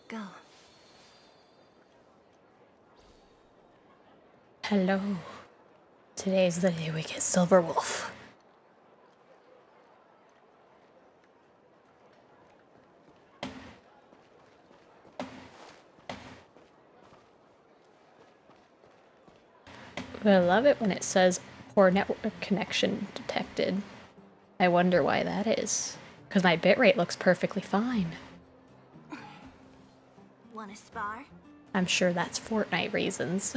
go. Hello. Today's the day we get Silver Wolf. I love it when it says poor network connection detected. I wonder why that is. Because my bitrate looks perfectly fine. Wanna spar? I'm sure that's Fortnite reasons.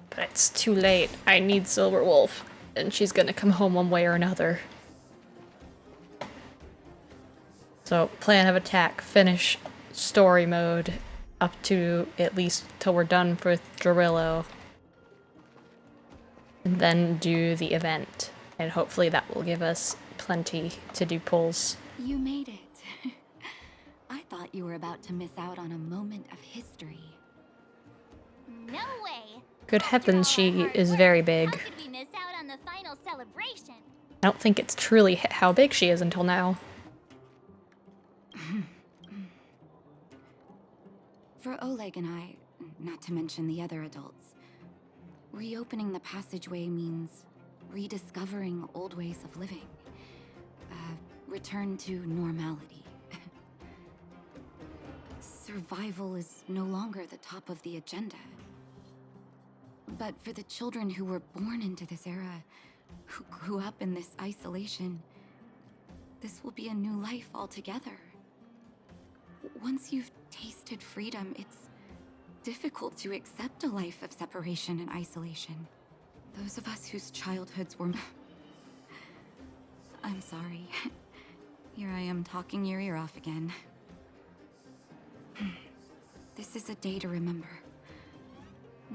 But it's too late. I need Silver Wolf. And she's gonna come home one way or another. So, plan of attack, finish story mode up to at least till we're done with Drillo. And then do the event. And hopefully that will give us plenty to do pulls. You made it. I thought you were about to miss out on a moment of history. No way! Good heavens, she is very big. How could we miss out on the final celebration? I don't think it's truly hit how big she is until now. For Oleg and I, not to mention the other adults, reopening the passageway means rediscovering old ways of living. Return to normality. Survival is no longer the top of the agenda. But for the children who were born into this era, who grew up in this isolation, this will be a new life altogether. Once you've tasted freedom, it's difficult to accept a life of separation and isolation. Those of us whose childhoods were... I'm sorry. Here I am talking your ear off again. This is a day to remember.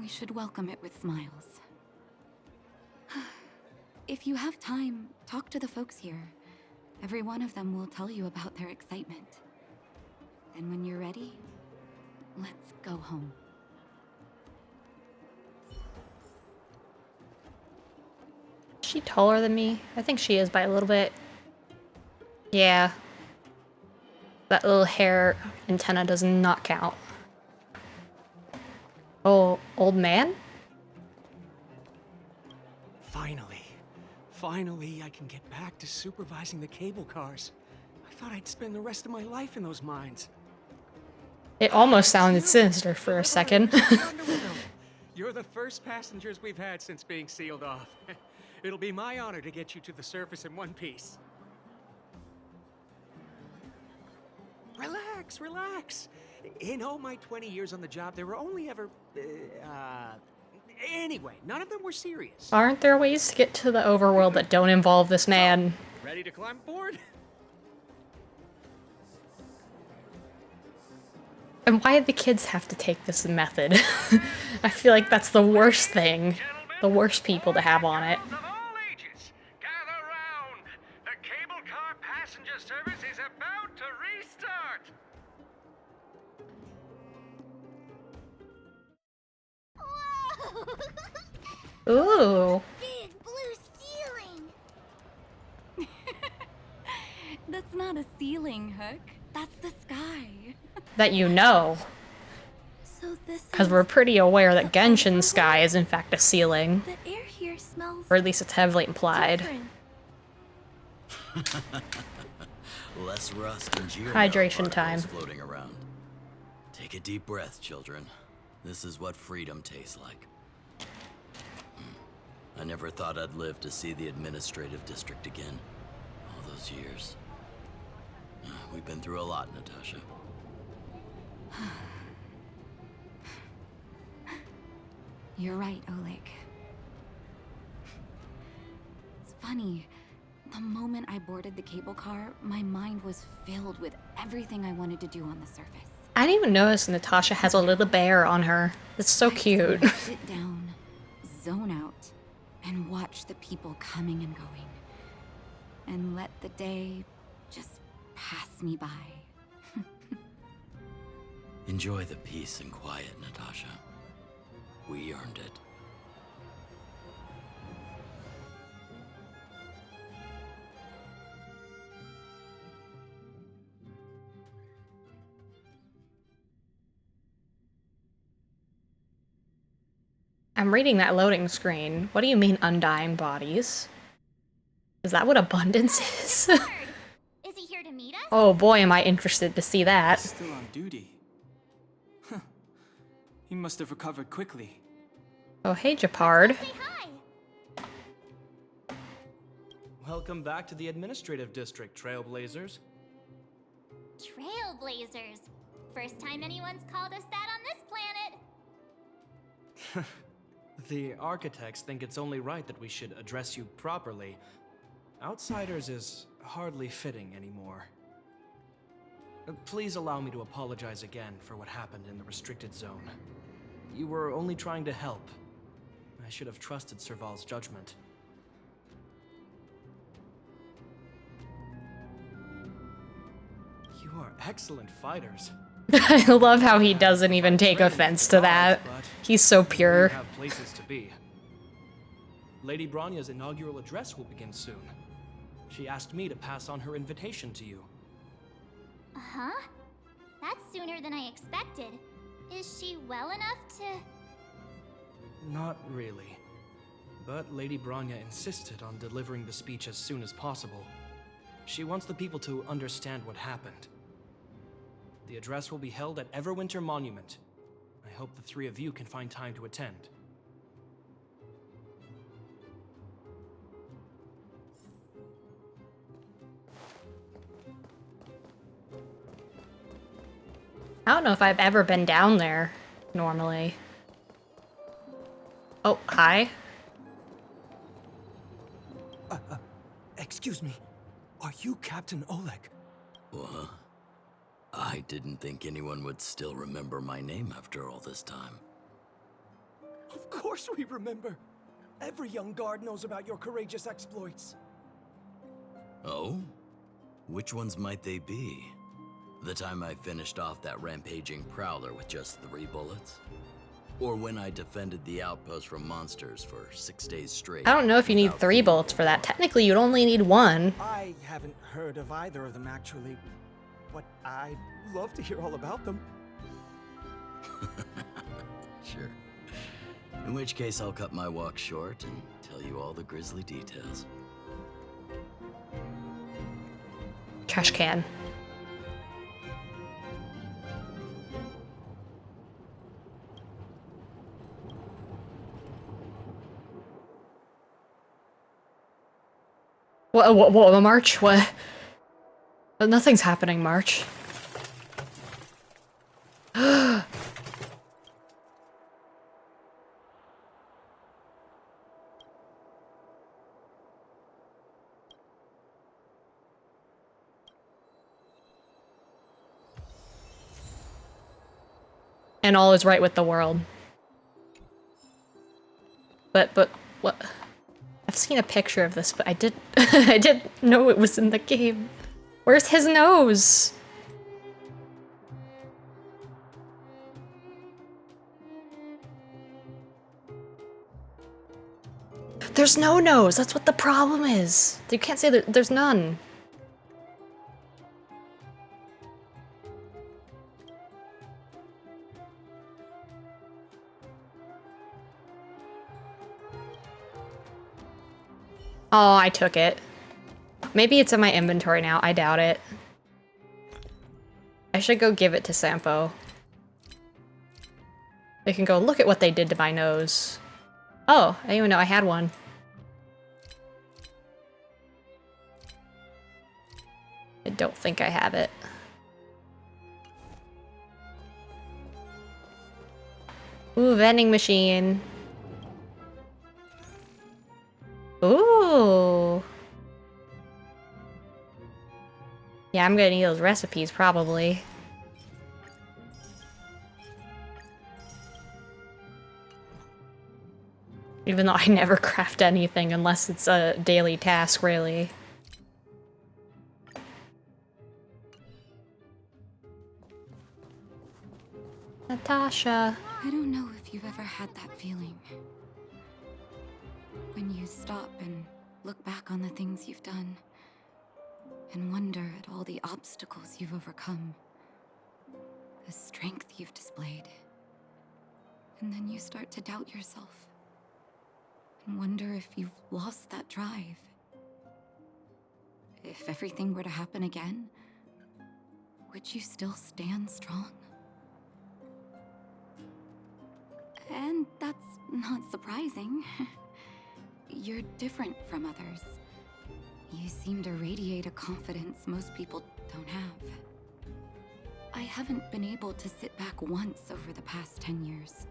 We should welcome it with smiles. If you have time, talk to the folks here. Every one of them will tell you about their excitement. Then when you're ready, let's go home. Is she taller than me? I think she is by a little bit. Yeah. That little hair antenna does not count. Oh, old man? Finally, I can get back to supervising the cable cars. I thought I'd spend the rest of my life in those mines. It almost sounded sinister for a second. You're the first passengers we've had since being sealed off. It'll be my honor to get you to the surface in one piece. Relax, relax. In all my 20 years on the job, there were only ever, anyway, none of them were serious. Aren't there ways to get to the overworld that don't involve this man? Ready to climb aboard? And why do the kids have to take this method? I feel like that's the worst thing. The worst people to have on it. Of all ages, gather round. The cable car passenger service is about to restart. Whoa! Ooh. Big blue ceiling! That's not a ceiling, Hook. That's the sky. That you know. So this Because we're pretty aware that Genshin's sky is in fact a ceiling. The air here smells Or at least it's heavily implied. different. Less rust and Hydration time. floating around. Take a deep breath, children. This is what freedom tastes like. I never thought I'd live to see the administrative district again. All those years. We've been through a lot, Natasha. You're right, Oleg. It's funny. The moment I boarded the cable car, my mind was filled with everything I wanted to do on the surface. I didn't even notice Natasha has a little bear on her. It's so cute. Sit down, zone out, and watch the people coming and going. And let the day just pass me by. Enjoy the peace and quiet, Natasha. We earned it. I'm reading that loading screen. What do you mean undying bodies? Is that what abundance is? Is he here to meet us? Oh boy, am I interested to see that. Still on duty. Huh. He must have recovered quickly. Oh, hey, Japard. Say hi. Welcome back to the administrative district, Trailblazers. Trailblazers. First time anyone's called us that on this planet. The architects think it's only right that we should address you properly. Outsiders is hardly fitting anymore. Please allow me to apologize again for what happened in the restricted zone. You were only trying to help. I should have trusted Serval's judgment. You are excellent fighters. I love how he doesn't even take offense to that. He's so We pure. have places to be. Lady Bronya's inaugural address will begin soon. She asked me to pass on her invitation to you. Huh? That's sooner than I expected. Is she well enough to... Not really. But Lady Bronya insisted on delivering the speech as soon as possible. She wants the people to understand what happened. The address will be held at Everwinter Monument. I hope the three of you can find time to attend. I don't know if I've ever been down there, normally. Oh, hi. Excuse me. Are you Captain Oleg? What? I didn't think anyone would still remember my name after all this time. Of course we remember. Every young guard knows about your courageous exploits. Oh? Which ones might they be? The time I finished off that rampaging prowler with just 3 bullets? Or when I defended the outpost from monsters for 6 days straight? I don't know if you need without 3 bullets for that. Technically, you'd only need 1. I haven't heard of either of them, actually. But I'd love to hear all about them. Sure. In which case, I'll cut my walk short and tell you all the grisly details. Trash can. What, March? What? Nothing's happening, March. And all is right with the world. But what? I've seen a picture of this, but I didn't know it was in the game. Where's his nose? There's no nose. That's what the problem is. You can't say that there's none. Oh, I took it. Maybe it's in my inventory now. I doubt it. I should go give it to Sampo. They can go, look at what they did to my nose. Oh, I didn't even know I had one. I don't think I have it. Ooh, vending machine. Ooh. Yeah, I'm gonna need those recipes, probably. Even though I never craft anything unless it's a daily task, really. Natasha. I don't know if you've ever had that feeling. When you stop and look back on the things you've done, and wonder at all the obstacles you've overcome, the strength you've displayed, And then you start to doubt yourself. And wonder if you've lost that drive. If everything were to happen again, would you still stand strong? And that's not surprising. You're different from others. You seem to radiate a confidence most people don't have. I haven't been able to sit back once over the past 10 years.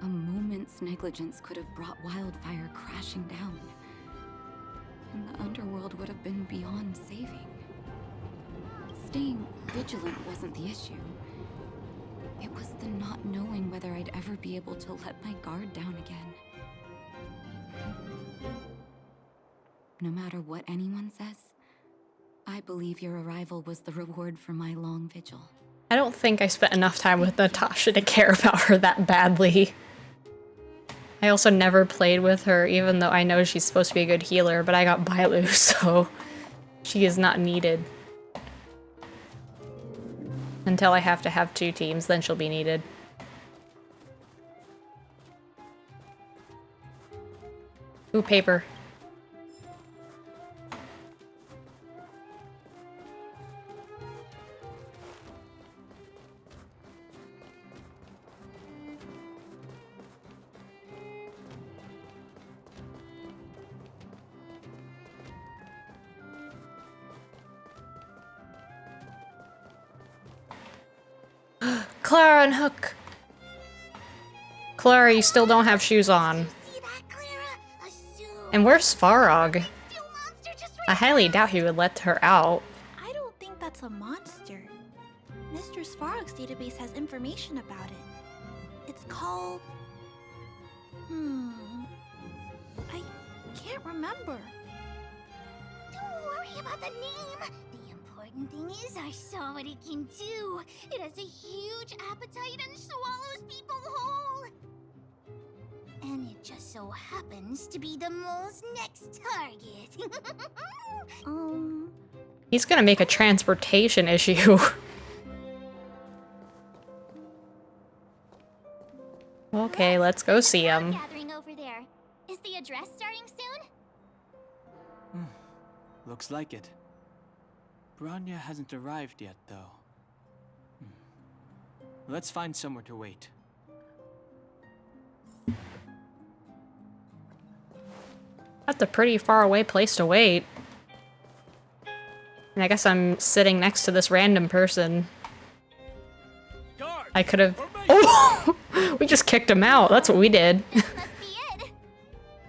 A moment's negligence could have brought wildfire crashing down. And the underworld would have been beyond saving. Staying vigilant wasn't the issue. It was the not knowing whether I'd ever be able to let my guard down again. No matter what anyone says, I believe your arrival was the reward for my long vigil. I don't think I spent enough time with Natasha to care about her that badly. I also never played with her, even though I know she's supposed to be a good healer, but I got Bailu, so she is not needed. Until I have to have 2 teams, then she'll be needed. Ooh, paper. Clara and Hook! Clara, you still don't have shoes on. And where's Farog? I highly doubt he would let her out. I don't think that's a monster. Mr. Svarog's database has information about it. It's called... I can't remember. Don't worry about the name. The important thing is I saw what it can do. It has a huge appetite and swallows people whole. And it just so happens to be the mole's next target. He's gonna make a transportation issue. Okay, let's go see him. Gathering over there. Is the address starting soon? Looks like it. Bronya hasn't arrived yet, though. Let's find somewhere to wait. That's a pretty far away place to wait. And I guess I'm sitting next to this random person. I could have... Oh! We just kicked him out. That's what we did.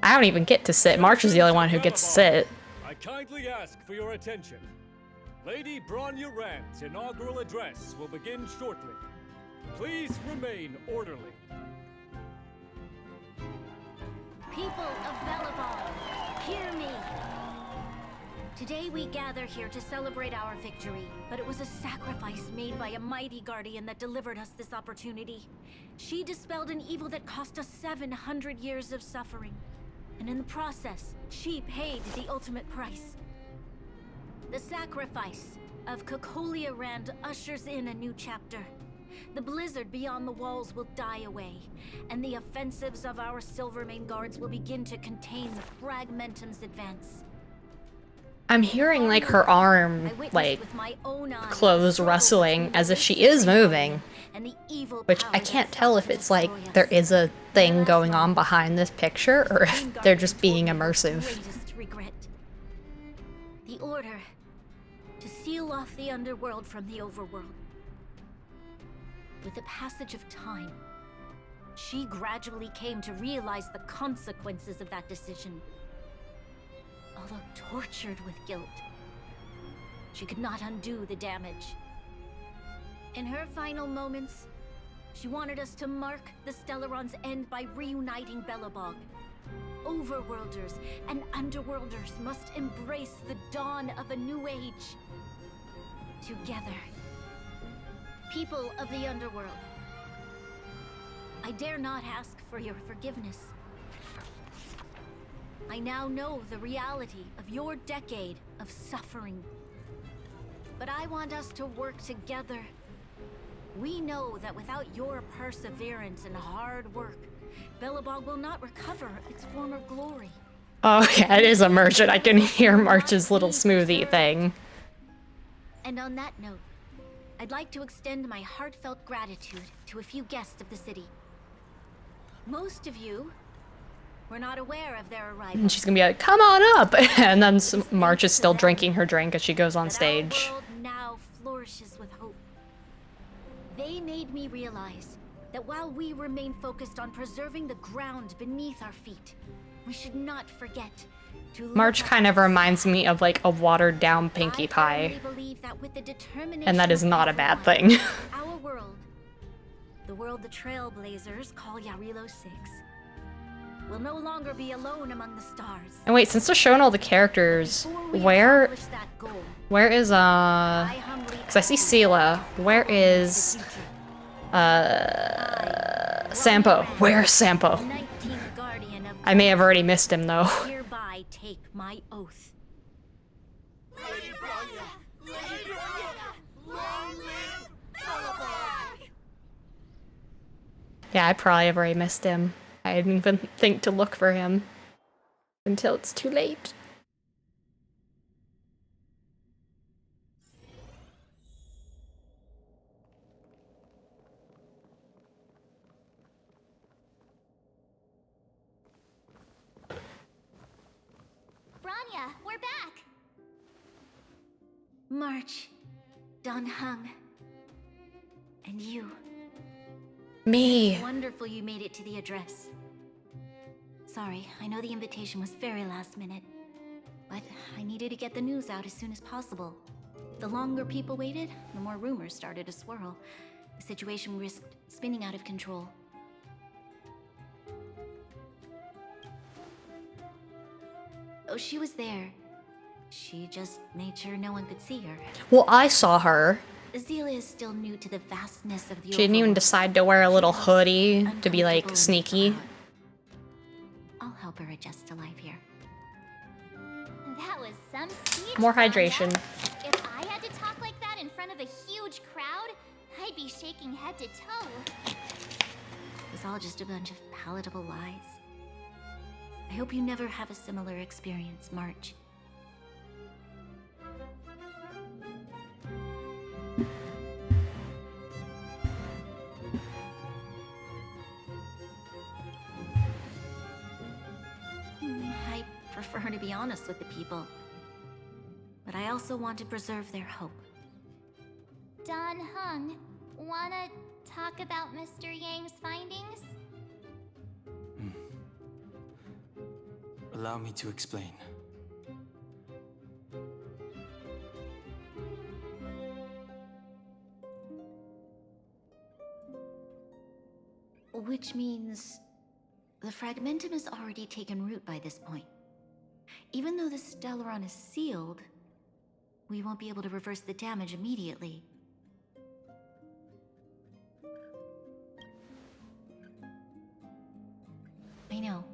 I don't even get to sit. March is the only one who gets to sit. I kindly ask for your attention. Lady Bronya Rand's inaugural address will begin shortly. Please remain orderly. People of Belobog, hear me. Today we gather here to celebrate our victory, but it was a sacrifice made by a mighty guardian that delivered us this opportunity. She dispelled an evil that cost us 700 years of suffering. And in the process, she paid the ultimate price. The sacrifice of Recoyale Rand ushers in a new chapter. The blizzard beyond the walls will die away, and the offensives of our Silvermane guards will begin to contain the Fragmentum's advance. I'm hearing like her arm, like, clothes rustling as if she is moving. Which I can't tell if it's like there is a thing going on behind this picture or if they're just being immersive. The order to seal off the underworld from the overworld. With the passage of time, she gradually came to realize the consequences of that decision. Although tortured with guilt, she could not undo the damage. In her final moments, she wanted us to mark the Stellaron's end by reuniting Belobog. Overworlders and Underworlders must embrace the dawn of a new age. Together. People of the Underworld, I dare not ask for your forgiveness. I now know the reality of your decade of suffering. But I want us to work together We know that without your perseverance and hard work, Belobog will not recover its former glory. Oh yeah, it is a merchant. I can hear March's little smoothie thing. And on that note, I'd like to extend my heartfelt gratitude to a few guests of the city. Most of you were not aware of their arrival. And she's gonna be like, come on up! And then March is still drinking her drink as she goes on stage. Our world now flourishes with hope. They made me realize that while we remain focused on preserving the ground beneath our feet, we should not forget to March kind of reminds me of like a watered down Pinkie Pie. And that is not a bad thing. Our world, the world the Trailblazers call Yarilo 6, will no longer be alone among the stars. And wait, since they're showing all the characters, where is, 'cause I see Sela. Where is, Sampo? Where's Sampo? I may have already missed him, though. Hereby take my oath. Lady Bronya! Lady Bronya! Long live Belobog! Yeah, I probably have already missed him. I didn't even think to look for him until it's too late. Bronya, we're back! March, Don Hung, and you. Me. It's wonderful you made it to the address. Sorry, I know the invitation was very last minute, but I needed to get the news out as soon as possible. The longer people waited, the more rumors started to swirl. The situation risked spinning out of control. Oh, she was there. She just made sure no one could see her. Well, I saw her. Azela is still new to the vastness of the She didn't even decide to wear a little hoodie to be like sneaky. I'll help her adjust to life here. That was some speech. More Bronya. hydration. If I had to talk like that in front of a huge crowd, I'd be shaking head to toe. It was all just a bunch of palatable lies. I hope you never have a similar experience, March. I prefer to be honest with the people, but I also want to preserve their hope. Don Hung, wanna talk about Mr. Yang's findings? Allow me to explain. Which means the fragmentum has already taken root by this point. Even though the Stellaron is sealed, we won't be able to reverse the damage immediately. I know.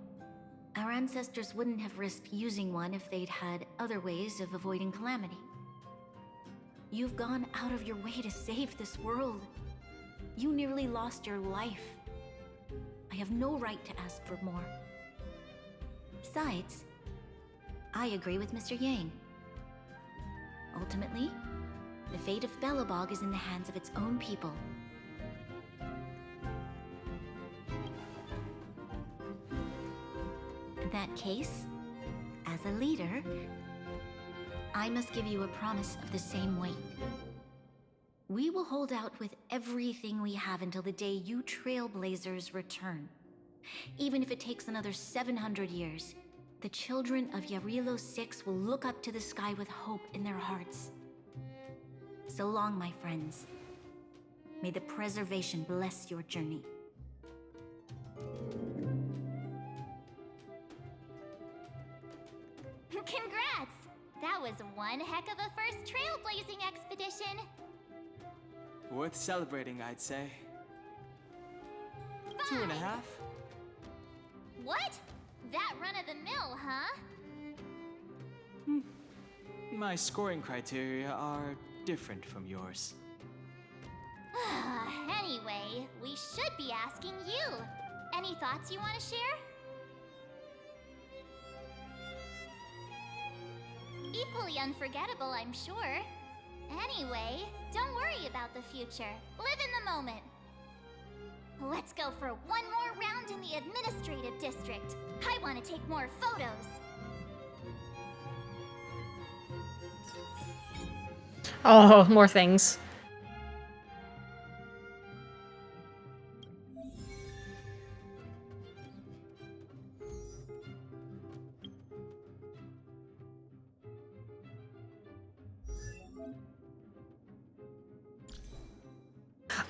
Our ancestors wouldn't have risked using one if they'd had other ways of avoiding calamity. You've gone out of your way to save this world. You nearly lost your life. I have no right to ask for more. Besides, I agree with Mr. Yang. Ultimately, the fate of Belobog is in the hands of its own people. In that case, as a leader, I must give you a promise of the same weight. We will hold out with everything we have until the day you Trailblazers return. Even if it takes another 700 years, the children of Yarilo 6 will look up to the sky with hope in their hearts. So long, my friends. May the preservation bless your journey. Congrats! That was one heck of a first trailblazing expedition. Worth celebrating, I'd say. 2.5? What? That run-of-the-mill, huh? My scoring criteria are different from yours. Anyway, we should be asking you. Any thoughts you want to share? Equally unforgettable, I'm sure. Anyway, don't worry about the future. Live in the moment. Let's go for one more round in the administrative district. I want to take more photos. Oh, more things.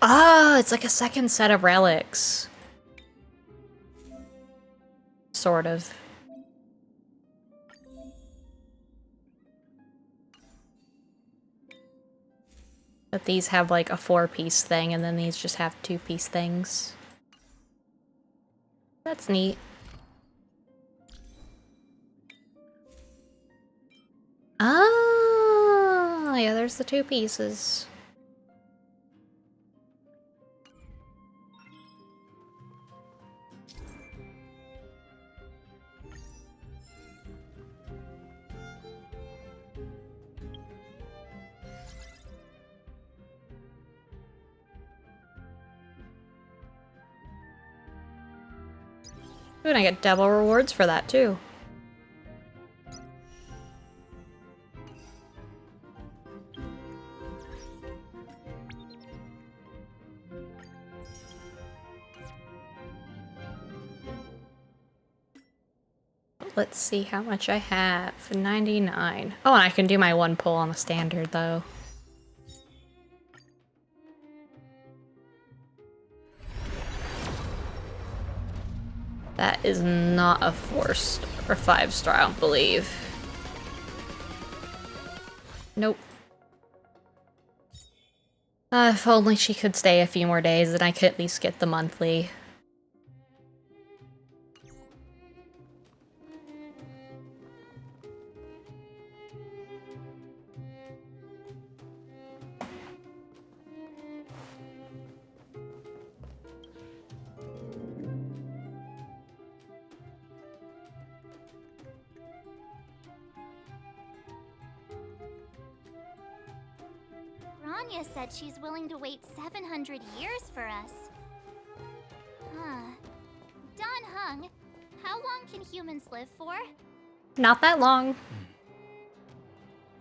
Ah, it's like a second set of relics. Sort of. But these have like a 4-piece thing, and then these just have 2-piece things. That's neat. Ah, yeah, there's the 2 pieces. Ooh, and I get double rewards for that too. Let's see how much I have. 99. Oh, and I can do my 1 pull on the standard though. That is not a 4-star or 5-star, I don't believe. Nope. If only she could stay a few more days, then I could at least get the monthly. Anya said she's willing to wait 700 years for us. Don Hung, how long can humans live for? Not that long.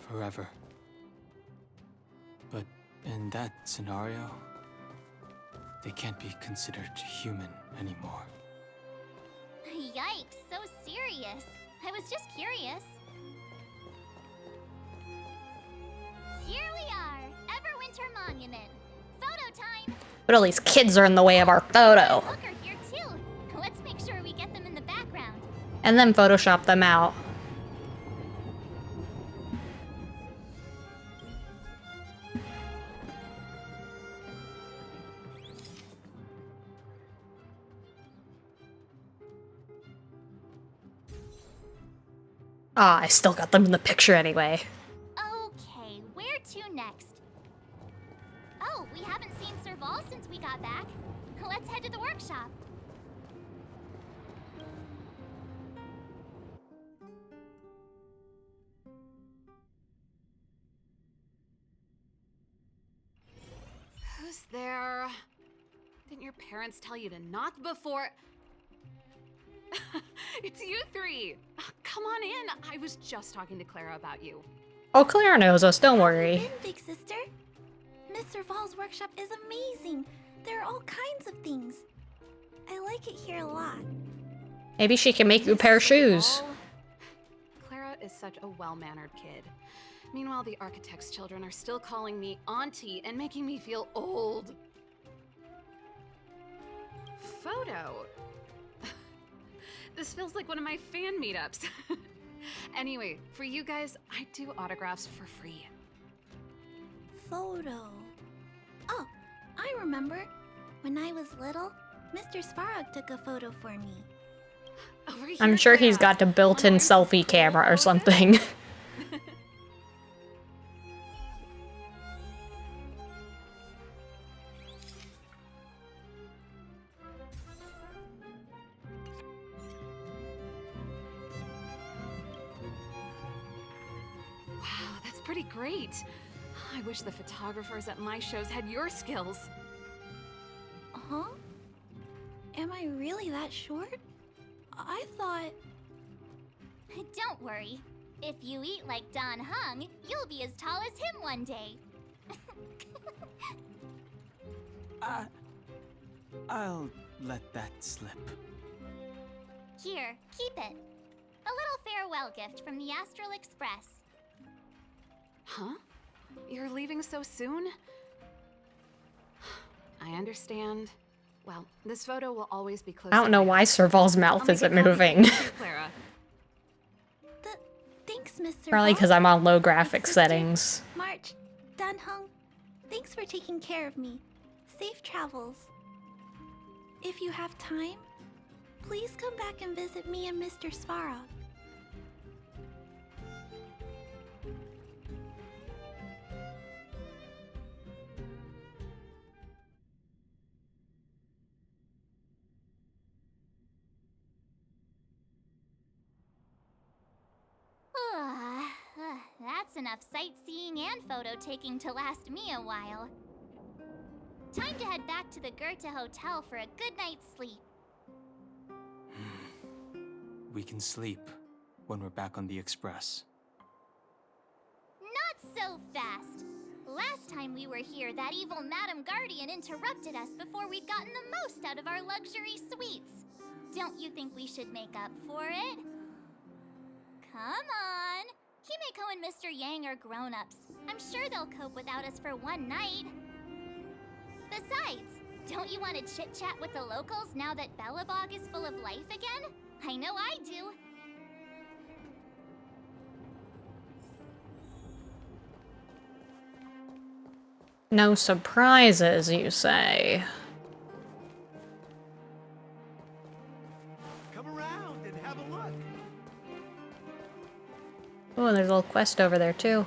Forever. But in that scenario, they can't be considered human anymore. Yikes, so serious. I was just curious. Here we are, Everwinter Monument. Photo time! But all these kids are in the way of our photo. Look, are here too. Let's make sure we get them in the background. And then Photoshop them out. Ah, I still got them in the picture anyway. Okay, where to next? Oh, we haven't seen Serval since we got back. Let's head to the workshop. Who's there? Didn't your parents tell you to knock before? It's you three! Come on in! I was just talking to Clara about you. Oh, Claire knows us, don't worry. In, big sister. Miss Serval's workshop is amazing. There are all kinds of things. I like it here a lot. Maybe she can make you a pair of shoes. Clara is such a well-mannered kid. Meanwhile, the architect's children are still calling me auntie and making me feel old. Photo? This feels like one of my fan meetups. Anyway, for you guys, I do autographs for free. Photo. Oh, I remember. When I was little, Mr. Svarog took a photo for me. I'm sure he's got a built-in selfie camera or something. pretty great. I wish the photographers at my shows had your skills. Huh? Am I really that short? I thought... Don't worry. If you eat like Don Hung, you'll be as tall as him one day. I'll let that slip. Here, keep it. A little farewell gift from the Astral Express. Huh? You're leaving so soon? I understand. Well, this photo will always be close. I don't know why Serval's mouth isn't moving. Clara. Thanks, Mr. Probably because I'm on low graphics settings. March, Dan Hung, thanks for taking care of me. Safe travels. If you have time, please come back and visit me and Mr. Svarog. That's enough sightseeing and photo taking to last me a while. Time to head back to the Goethe Hotel for a good night's sleep. We can sleep when we're back on the Express. Not so fast! Last time we were here, that evil Madam Guardian interrupted us before we'd gotten the most out of our luxury suites. Don't you think we should make up for it? Come on! Himeko and Mr. Yang are grown-ups. I'm sure they'll cope without us for one night. Besides, don't you want to chit-chat with the locals now that Belobog is full of life again? I know I do. No surprises, you say? Come around and have a look. Oh, and there's a little quest over there, too.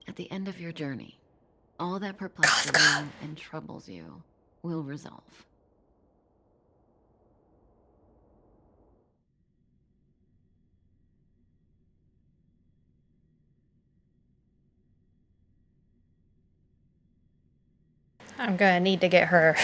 At the end of your journey, all that perplexes you and troubles you will resolve. I'm gonna need to get her.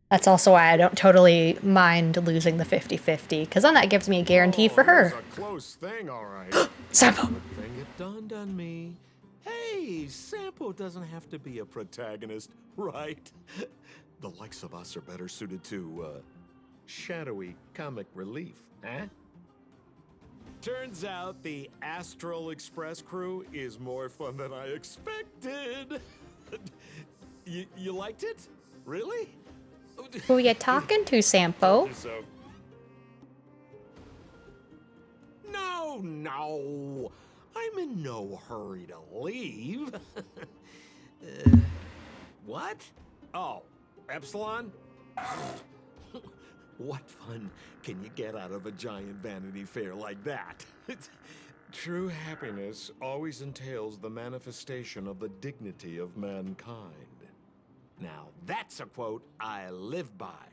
That's also why I don't totally mind losing the 50-50, because then that gives me a guarantee for her. That was a close thing, all right. Sampo! Good thing it dawned on me. Hey, Sampo doesn't have to be a protagonist, right? The likes of us are better suited to, shadowy comic relief, eh? Turns out the Astral Express crew is more fun than I expected. You liked it? Really? Who you talking to, Sampo? No. I'm in no hurry to leave. What? Oh, Epsilon? What fun can you get out of a giant Vanity Fair like that? True happiness always entails the manifestation of the dignity of mankind. Now, that's a quote I live by.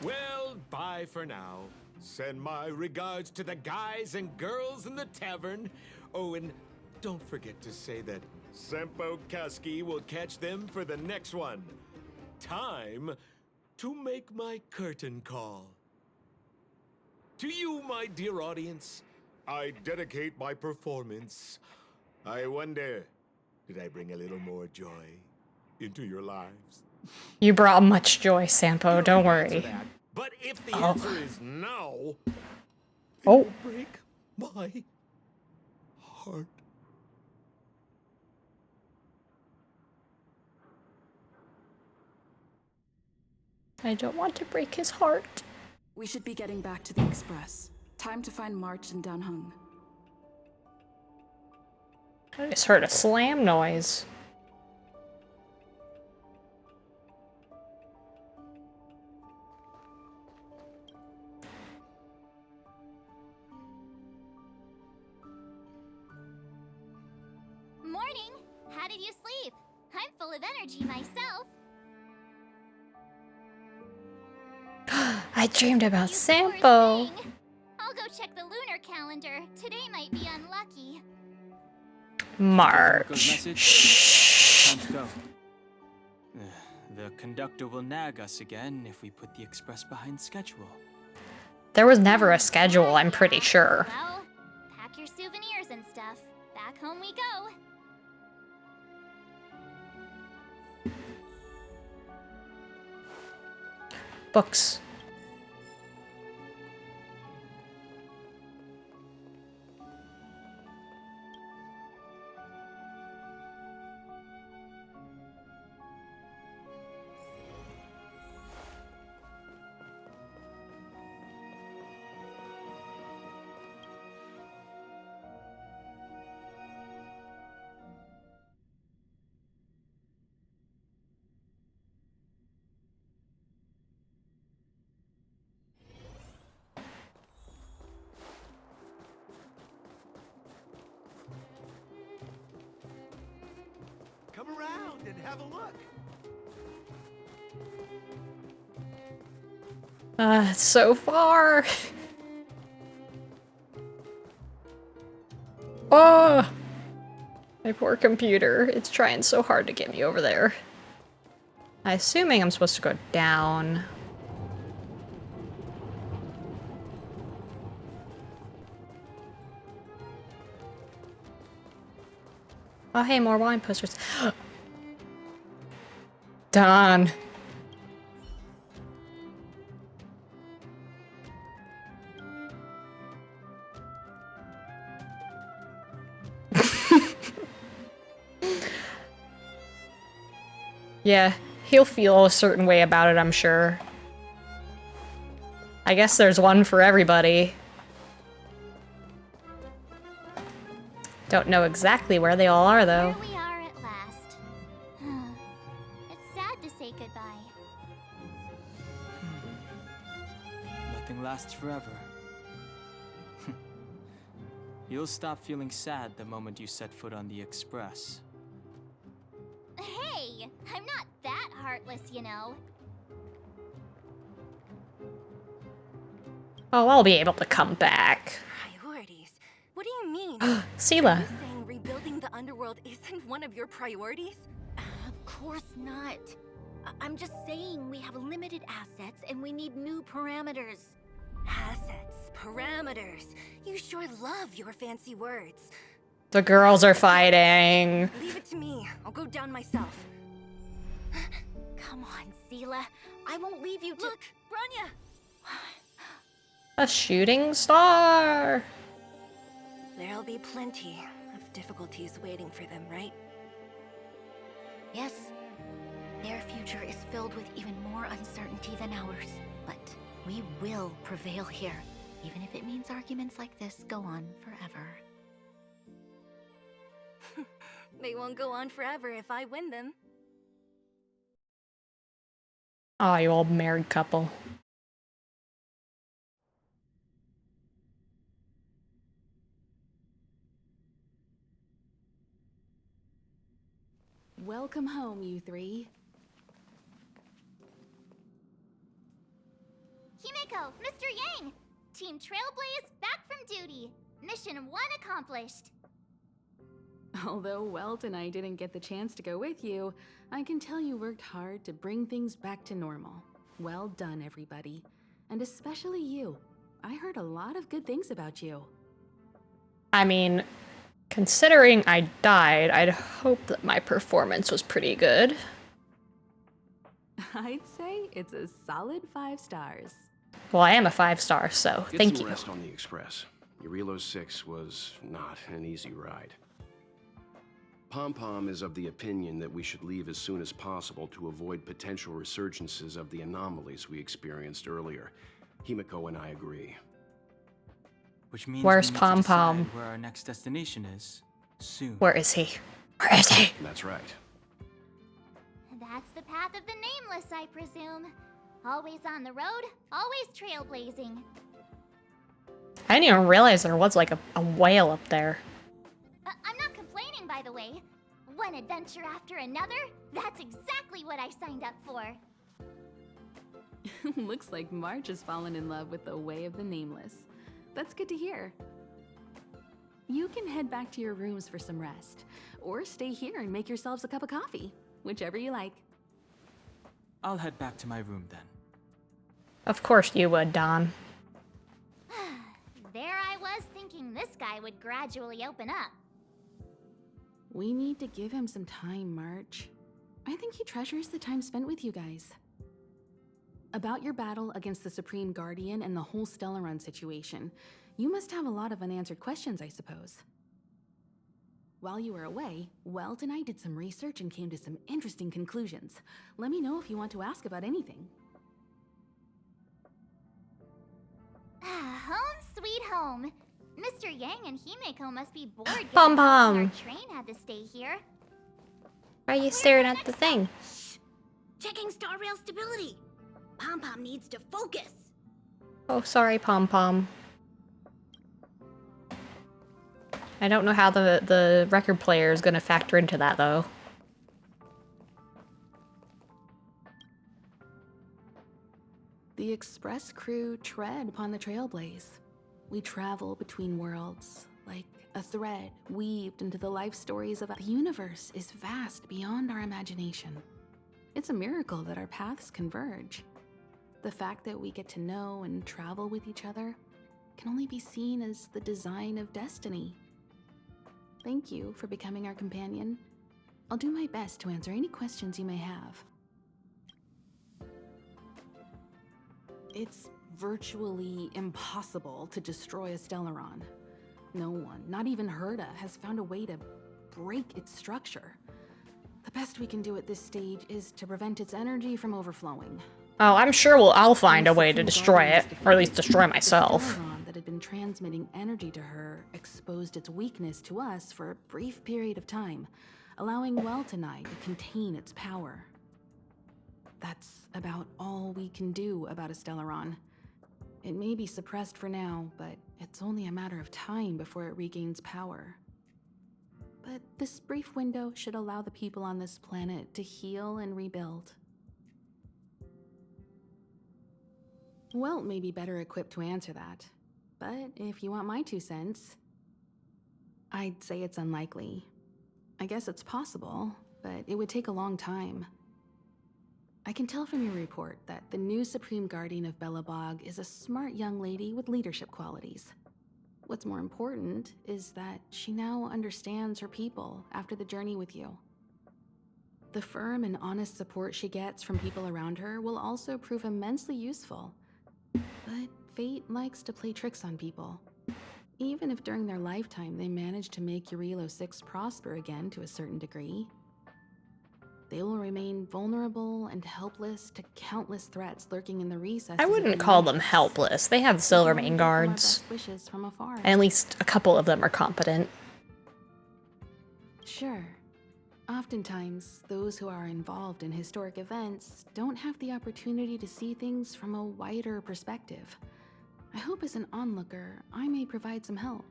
Well, bye for now. Send my regards to the guys and girls in the tavern. Oh, and don't forget to say that Sempo Kasky will catch them for the next one. Time to make my curtain call. To you, my dear audience, I dedicate my performance. I wonder, Did I bring a little more joy into your lives? You brought much joy, Sampo. Don't worry. But if the answer is no, oh, break my heart. I don't want to break his heart. We should be getting back to the Express. Time to find March and Danheng. I just heard a slam noise. Morning! How did you sleep? I'm full of energy myself. I dreamed about You Sampo. poor thing. I'll go check the lunar calendar. Today might be unlucky. March. Shh. Time to go. The conductor will nag us again if we put the express behind schedule. There was never a schedule, I'm pretty sure. Well, pack your souvenirs and stuff. Back home we go. Books. Come around and have a look. It's so far. Oh, my poor computer. It's trying so hard to get me over there. I'm assuming I'm supposed to go down. Oh, hey, more wine posters. Done. Yeah, he'll feel a certain way about it, I'm sure. I guess there's one for everybody. Don't know exactly where they all are, though. Here we are at last. It's sad to say goodbye. Nothing lasts forever. You'll stop feeling sad the moment you set foot on the express. Hey, I'm not that heartless, you know. Oh, I'll be able to come back. Priorities? What do you mean? Sela. Are you saying rebuilding the underworld isn't one of your priorities? Of course not. I'm just saying we have limited assets and we need new parameters. Assets, parameters. You sure love your fancy words. The girls are fighting. Leave it to me. I'll go down myself. Come on, Sela. I won't leave you to— Look, Bronya! A shooting star. There'll be plenty of difficulties waiting for them, right? Yes. Their future is filled with even more uncertainty than ours. But we will prevail here, even if it means arguments like this go on forever. They won't go on forever if I win them. Aw, you old married couple. Welcome home, you three. Himeko, Mr. Yang! Team Trailblaze back from duty. Mission 1 accomplished. Although Welt and I didn't get the chance to go with you, I can tell you worked hard to bring things back to normal. Well done, everybody. And especially you. I heard a lot of good things about you. I mean, Considering I died, I'd hope that my performance was pretty good. I'd say it's a solid 5 stars. Well, I am a 5-star, so Get thank some you. rest on the Express. Eurilo 6 was not an easy ride. Pom Pom is of the opinion that we should leave as soon as possible to avoid potential resurgences of the anomalies we experienced earlier. Himiko and I agree. Which means Where's we need Pom to decide Pom? where our next destination is soon. Where is he? Where is he? That's right. That's the path of the nameless, I presume. Always on the road, always trailblazing. I didn't even realize there was like a whale up there. I'm not complaining, by the way. One adventure after another, that's exactly what I signed up for. Looks like March has fallen in love with the way of the nameless. That's good to hear. You can head back to your rooms for some rest, or stay here and make yourselves a cup of coffee, whichever you like. I'll head back to my room then. Of course you would, Don. There I was thinking this guy would gradually open up. We need to give him some time, March. I think he treasures the time spent with you guys. About your battle against the Supreme Guardian and the whole Stellaron situation, you must have a lot of unanswered questions, I suppose. While you were away, Welt and I did some research and came to some interesting conclusions. Let me know if you want to ask about anything. Home sweet home. Mr. Yang and Himeko must be bored given Pom how long Pom. our train had to stay here. Why are you staring at the thing? Checking star rail stability. Pom Pom needs to focus. Oh, sorry, Pom Pom. I don't know how the record player is gonna factor into that, though. The Express crew tread upon the trailblaze. We travel between worlds, like a thread weaved into the life stories of the universe is vast beyond our imagination. It's a miracle that our paths converge. The fact that we get to know and travel with each other can only be seen as the design of destiny. Thank you for becoming our companion. I'll do my best to answer any questions you may have. It's virtually impossible to destroy a Stellaron. No one, not even Herda, has found a way to break its structure. The best we can do at this stage is to prevent its energy from overflowing. Oh, I'm sure I'll find a way to destroy it, or at least destroy myself. The Stellaron that had been transmitting energy to her exposed its weakness to us for a brief period of time, allowing Welt and I to contain its power. That's about all we can do about a Stellaron. It may be suppressed for now, but it's only a matter of time before it regains power. But this brief window should allow the people on this planet to heal and rebuild. Welt may be better equipped to answer that, but if you want my 2 cents, I'd say it's unlikely. I guess it's possible, but it would take a long time. I can tell from your report that the new Supreme Guardian of Belobog is a smart young lady with leadership qualities. What's more important is that she now understands her people after the journey with you. The firm and honest support she gets from people around her will also prove immensely useful. But fate likes to play tricks on people. Even if during their lifetime they manage to make Eurilo 6 prosper again to a certain degree, they will remain vulnerable and helpless to countless threats lurking in the recesses. I wouldn't call them helpless. They have Silvermane guards. Wishes from afar. And at least a couple of them are competent. Sure. Oftentimes, those who are involved in historic events don't have the opportunity to see things from a wider perspective. I hope as an onlooker, I may provide some help.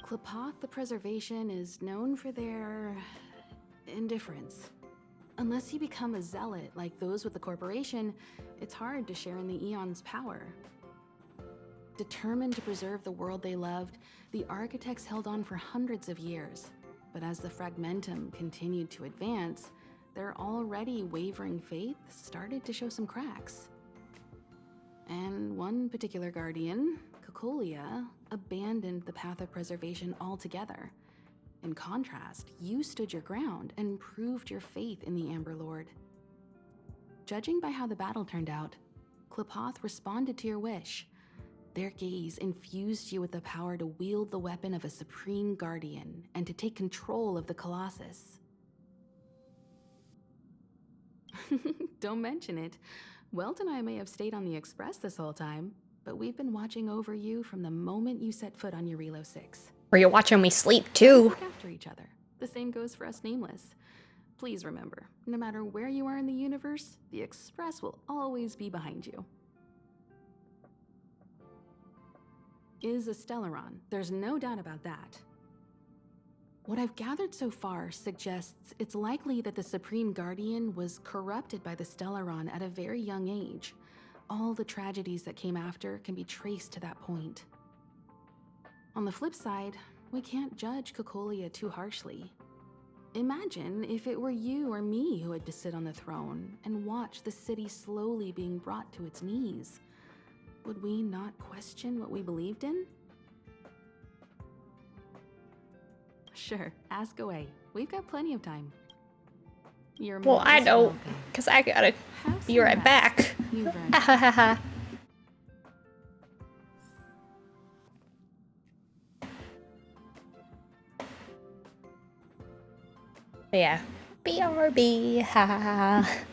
Klapoth the Preservation is known for their indifference. Unless you become a zealot like those with the corporation, it's hard to share in the Eon's power. Determined to preserve the world they loved, the architects held on for hundreds of years. But as the Fragmentum continued to advance, their already wavering faith started to show some cracks. And one particular guardian, Recoyale abandoned the path of preservation altogether. In contrast, you stood your ground and proved your faith in the Amber Lord. Judging by how the battle turned out, Qlipoth responded to your wish. Their gaze infused you with the power to wield the weapon of a supreme guardian and to take control of the Colossus. Don't mention it. Welt and I may have stayed on the Express this whole time, but we've been watching over you from the moment you set foot on Eurilo 6. Or you're watching me sleep too. Look after each other. The same goes for us Nameless. Please remember, no matter where you are in the universe, the Express will always be behind you. Is a Stellaron, there's no doubt about that. What I've gathered so far suggests it's likely that the Supreme Guardian was corrupted by the Stellaron at a very young age. All the tragedies that came after can be traced to that point. On the flip side, we can't judge Recoyale too harshly. Imagine if it were you or me who had to sit on the throne and watch the city slowly being brought to its knees. Would we not question what we believed in? Sure, ask away. We've got plenty of time. Well, I don't, because I gotta be right back. Ha ha ha ha. Yeah. BRB. Ha ha ha.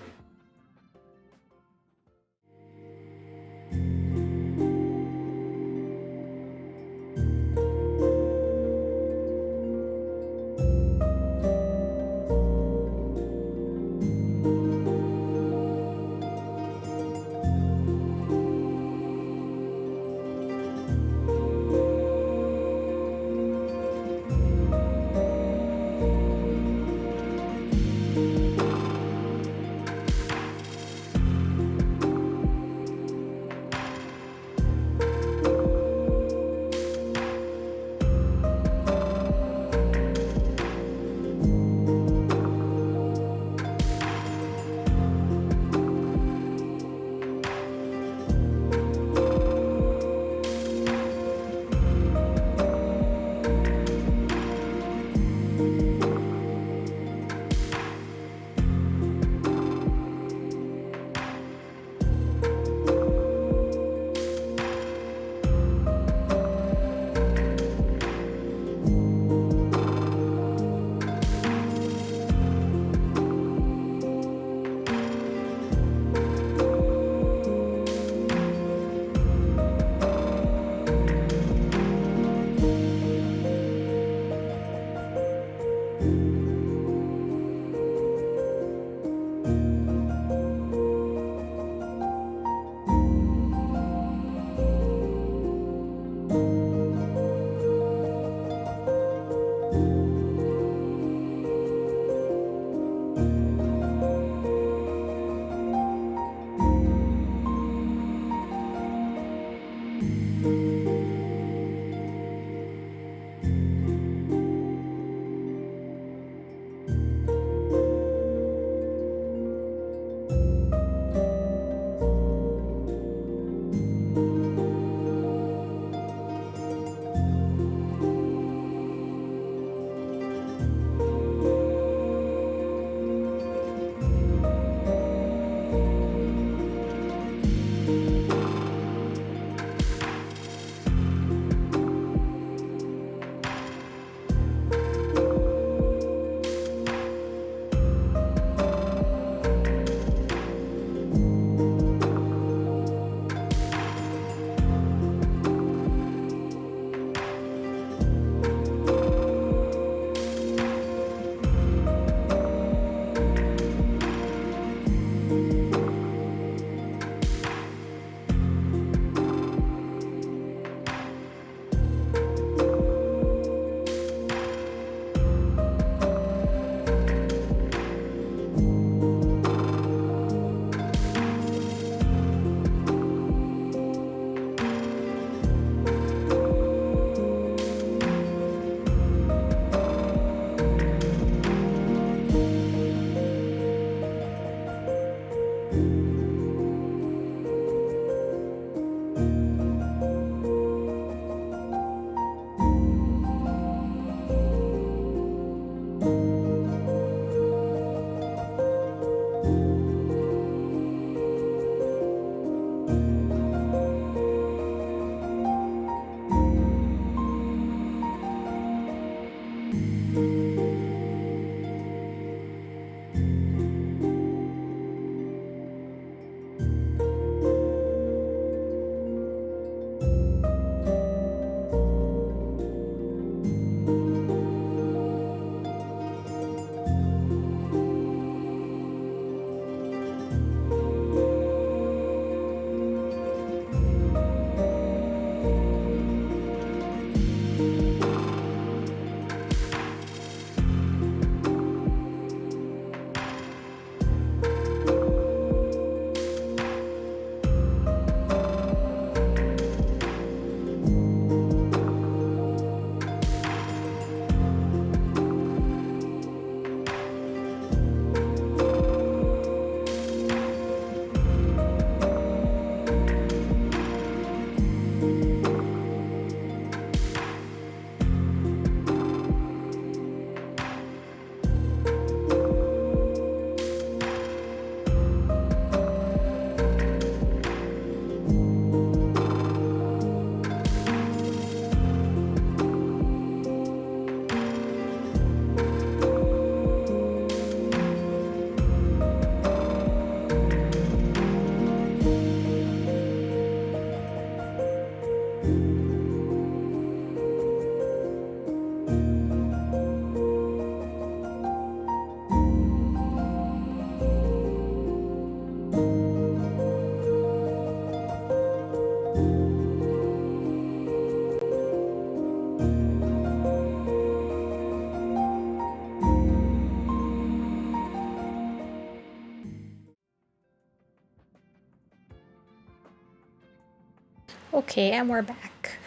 Okay, and we're back.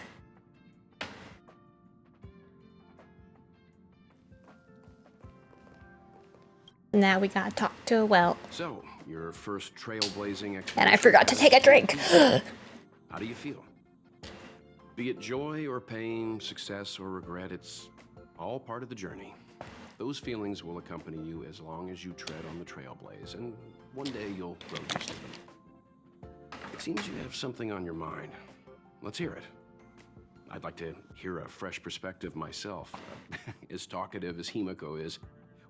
Now we gotta talk to a well. So, your first trailblazing expedition. And I forgot to take a drink. How do you feel? Be it joy or pain, success or regret, it's all part of the journey. Those feelings will accompany you as long as you tread on the trailblaze, and one day you'll grow used to them. It seems you have something on your mind. Let's hear it. I'd like to hear a fresh perspective myself. As talkative as Himiko is,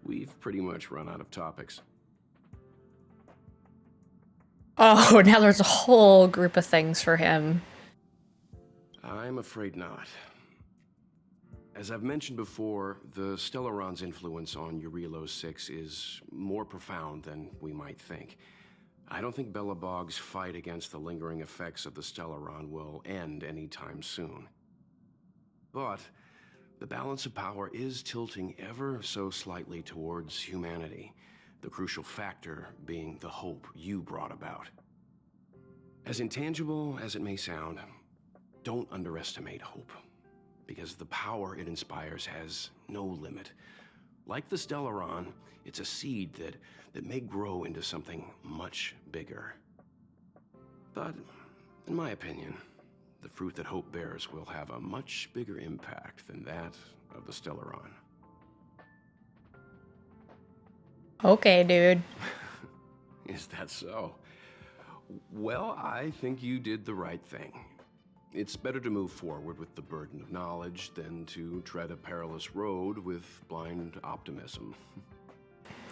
we've pretty much run out of topics. Oh, now there's a whole group of things for him. I'm afraid not. As I've mentioned before, the Stellaron's influence on Eurilo 6 is more profound than we might think. I don't think Belobog's fight against the lingering effects of the Stellaron will end anytime soon. But the balance of power is tilting ever so slightly towards humanity, the crucial factor being the hope you brought about. As intangible as it may sound, don't underestimate hope, because the power it inspires has no limit. Like the Stellaron, it's a seed that may grow into something much bigger. But, in my opinion, the fruit that hope bears will have a much bigger impact than that of the Stellaron. Okay, dude. Is that so? Well, I think you did the right thing. It's better to move forward with the burden of knowledge than to tread a perilous road with blind optimism.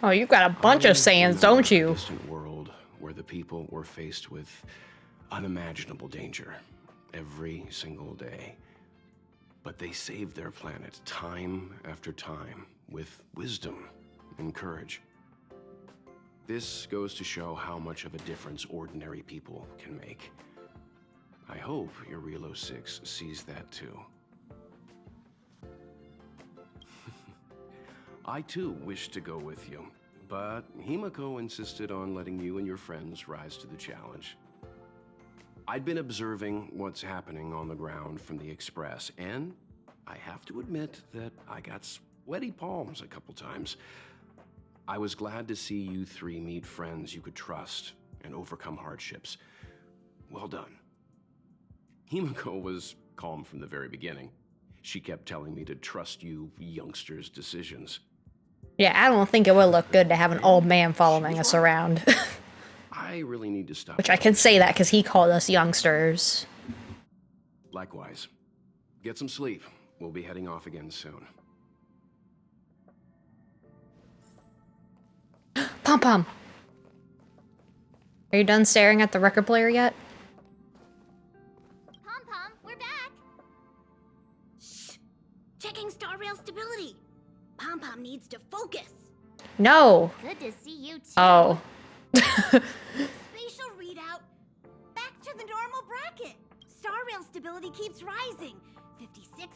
Oh, you've got a bunch of sayings, don't you? A distant world where the people were faced with unimaginable danger every single day. But they saved their planet time after time with wisdom and courage. This goes to show how much of a difference ordinary people can make. I hope Eurilo 6 sees that too. I too wish to go with you, but Himiko insisted on letting you and your friends rise to the challenge. I'd been observing what's happening on the ground from the Express, and I have to admit that I got sweaty palms a couple times. I was glad to see you three meet friends you could trust and overcome hardships. Well done. Himiko was calm from the very beginning. She kept telling me to trust you youngsters' decisions. Yeah, I don't think it would look good to have an old man following us around. I really need to stop. Which I can say that because he called us youngsters. Likewise. Get some sleep. We'll be heading off again soon. Pom Pom! Are you done staring at the record player yet? Pom Pom, we're back. Shh. Checking star rail stability. Pom Pom needs to focus. No! Good to see you too. Oh. Spatial readout. Back to the normal bracket. Star rail stability keeps rising. 56%,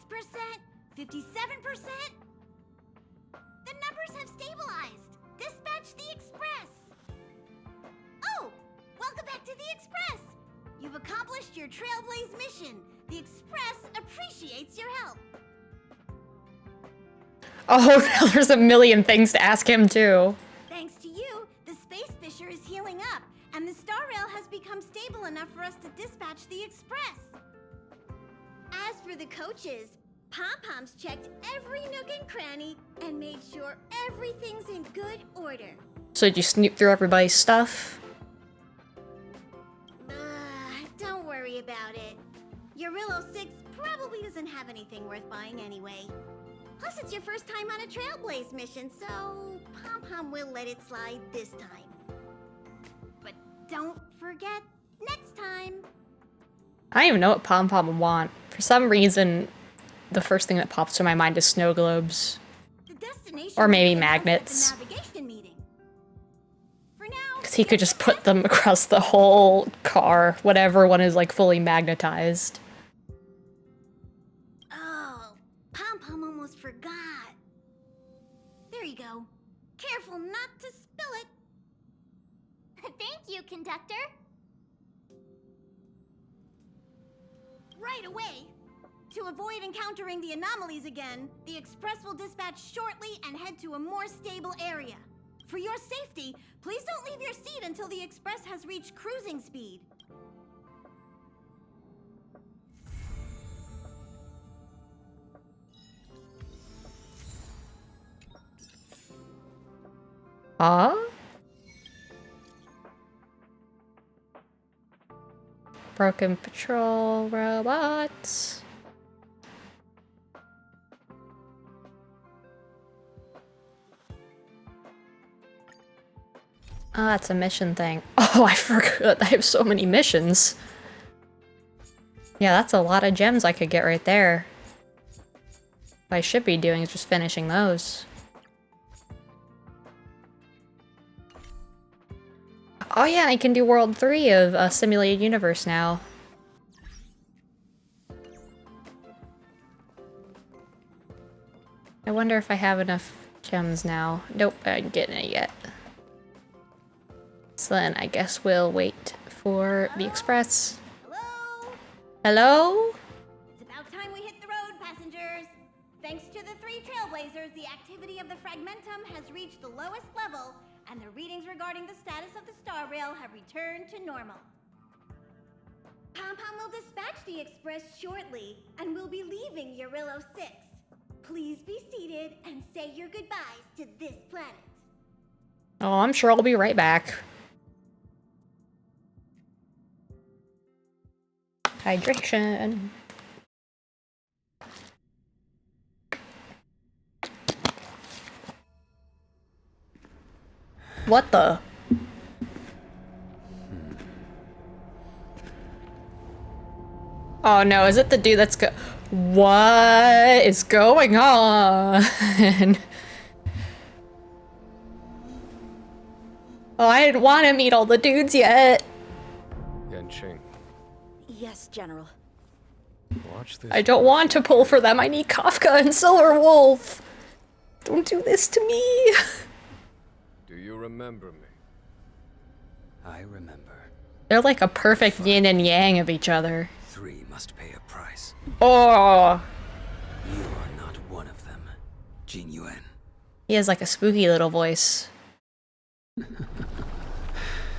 57%. The numbers have stabilized. Dispatch the Express. Oh, welcome back to the Express. You've accomplished your Trailblaze mission. The Express appreciates your help. Oh, now there's a million things to ask him too. Thanks to you, the space fissure is healing up, and the star rail has become stable enough for us to dispatch the Express. As for the coaches, Pom Pom's checked every nook and cranny and made sure everything's in good order. So did you snoop through everybody's stuff? Don't worry about it. Eurilo 6 probably doesn't have anything worth buying anyway. Plus, it's your first time on a Trailblaze mission, so Pom Pom will let it slide this time. But don't forget, next time. I don't even know what Pom Pom would want. For some reason, the first thing that pops to my mind is snow globes. Or maybe magnets. Because he could just put them across the whole car, whatever one is like fully magnetized. Oh, Pom Pom almost forgot. There you go. Careful not to spill it. Thank you, conductor. right away. To avoid encountering the anomalies again, the Express will dispatch shortly and head to a more stable area. For your safety, please don't leave your seat until the Express has reached cruising speed. Huh? Broken patrol robots. Oh, that's a mission thing. Oh, I forgot. I have so many missions. Yeah, that's a lot of gems I could get right there. What I should be doing is just finishing those. Oh yeah, I can do World 3 of a Simulated Universe now. I wonder if I have enough gems now. Nope, I ain't getting it yet. So then I guess we'll wait for the Express. Hello? It's about time we hit the road, passengers. Thanks to the 3 trailblazers, the activity of the Fragmentum has reached the lowest level, and the readings regarding the status of the Star Rail have returned to normal. Pom Pom will dispatch the Express shortly, and we'll be leaving Eurillo 6. Please be seated and say your goodbyes to this planet. Oh, I'm sure I'll be right back. Hydration. What the? Oh no, is it the dude that's What is going on? Oh, I didn't want to meet all the dudes yet. Yanqing, Yes, General. watch this. I don't want to pull for them. I need Kafka and Silver Wolf. Don't do this to me. Do you remember me? I remember. They're like a perfect yin and yang of each other. 3 must pay a price. Oh. You are not one of them, Jin Yuan. He has like a spooky little voice.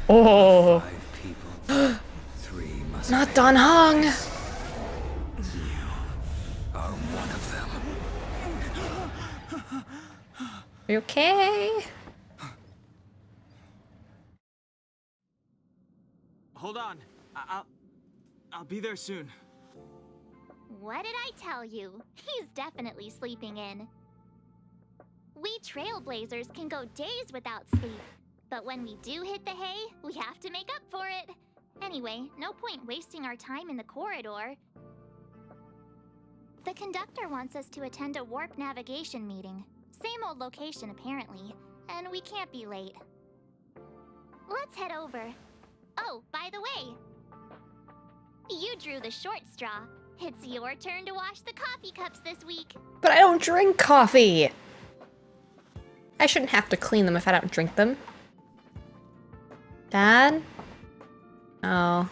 Oh. 5 people. 3 must Not pay Dan a Hong. price. You are one of them. You okay? Hold on. I'll be there soon. What did I tell you? He's definitely sleeping in. We trailblazers can go days without sleep, but when we do hit the hay, we have to make up for it. Anyway, no point wasting our time in the corridor. The conductor wants us to attend a warp navigation meeting. Same old location, apparently, and we can't be late. Let's head over. Oh, by the way, you drew the short straw. It's your turn to wash the coffee cups this week. But I don't drink coffee. I shouldn't have to clean them if I don't drink them. Dad? Oh.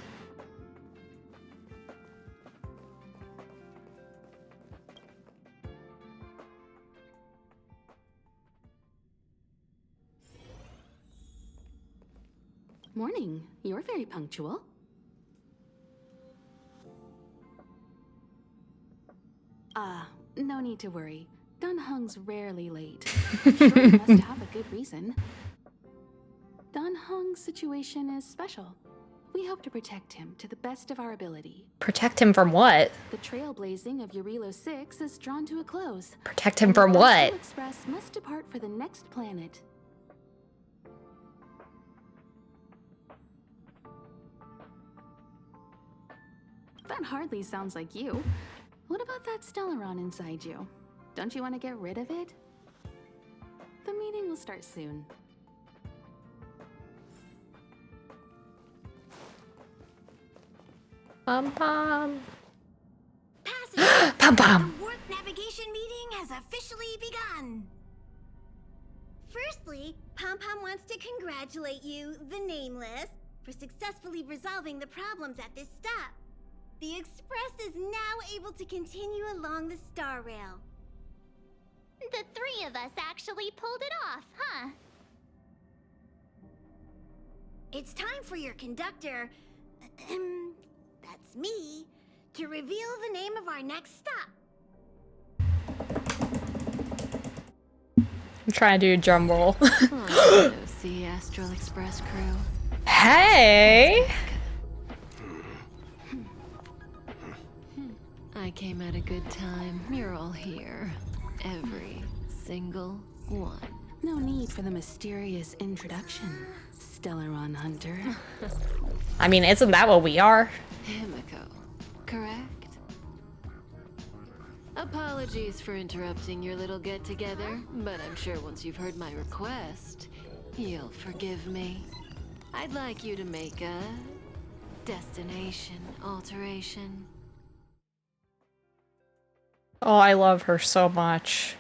Morning. You're very punctual. No need to worry. Dan Hong's rarely late. Sure, he must have a good reason. Dan Hong's situation is special. We hope to protect him to the best of our ability. Protect him from what? The trailblazing of Eurillo 6 is drawn to a close. Protect him from what? The Express must depart for the next planet. That hardly sounds like you. What about that Stellaron inside you? Don't you want to get rid of it? The meeting will start soon. Pom Pom. Pom Pom! The warp navigation meeting has officially begun. Firstly, Pom Pom wants to congratulate you, the Nameless, for successfully resolving the problems at this stop. The Express is now able to continue along the Star Rail. The three of us actually pulled it off, huh? It's time for your conductor, that's me, to reveal the name of our next stop. I'm trying to do a drum roll. See Astral Express crew. Hey! I came at a good time. You're all here. Every single one. No need for the mysterious introduction, Stellaron Hunter. I mean, isn't that what we are? Himiko, correct? Apologies for interrupting your little get-together, but I'm sure once you've heard my request, you'll forgive me. I'd like you to make a destination alteration. Oh, I love her so much.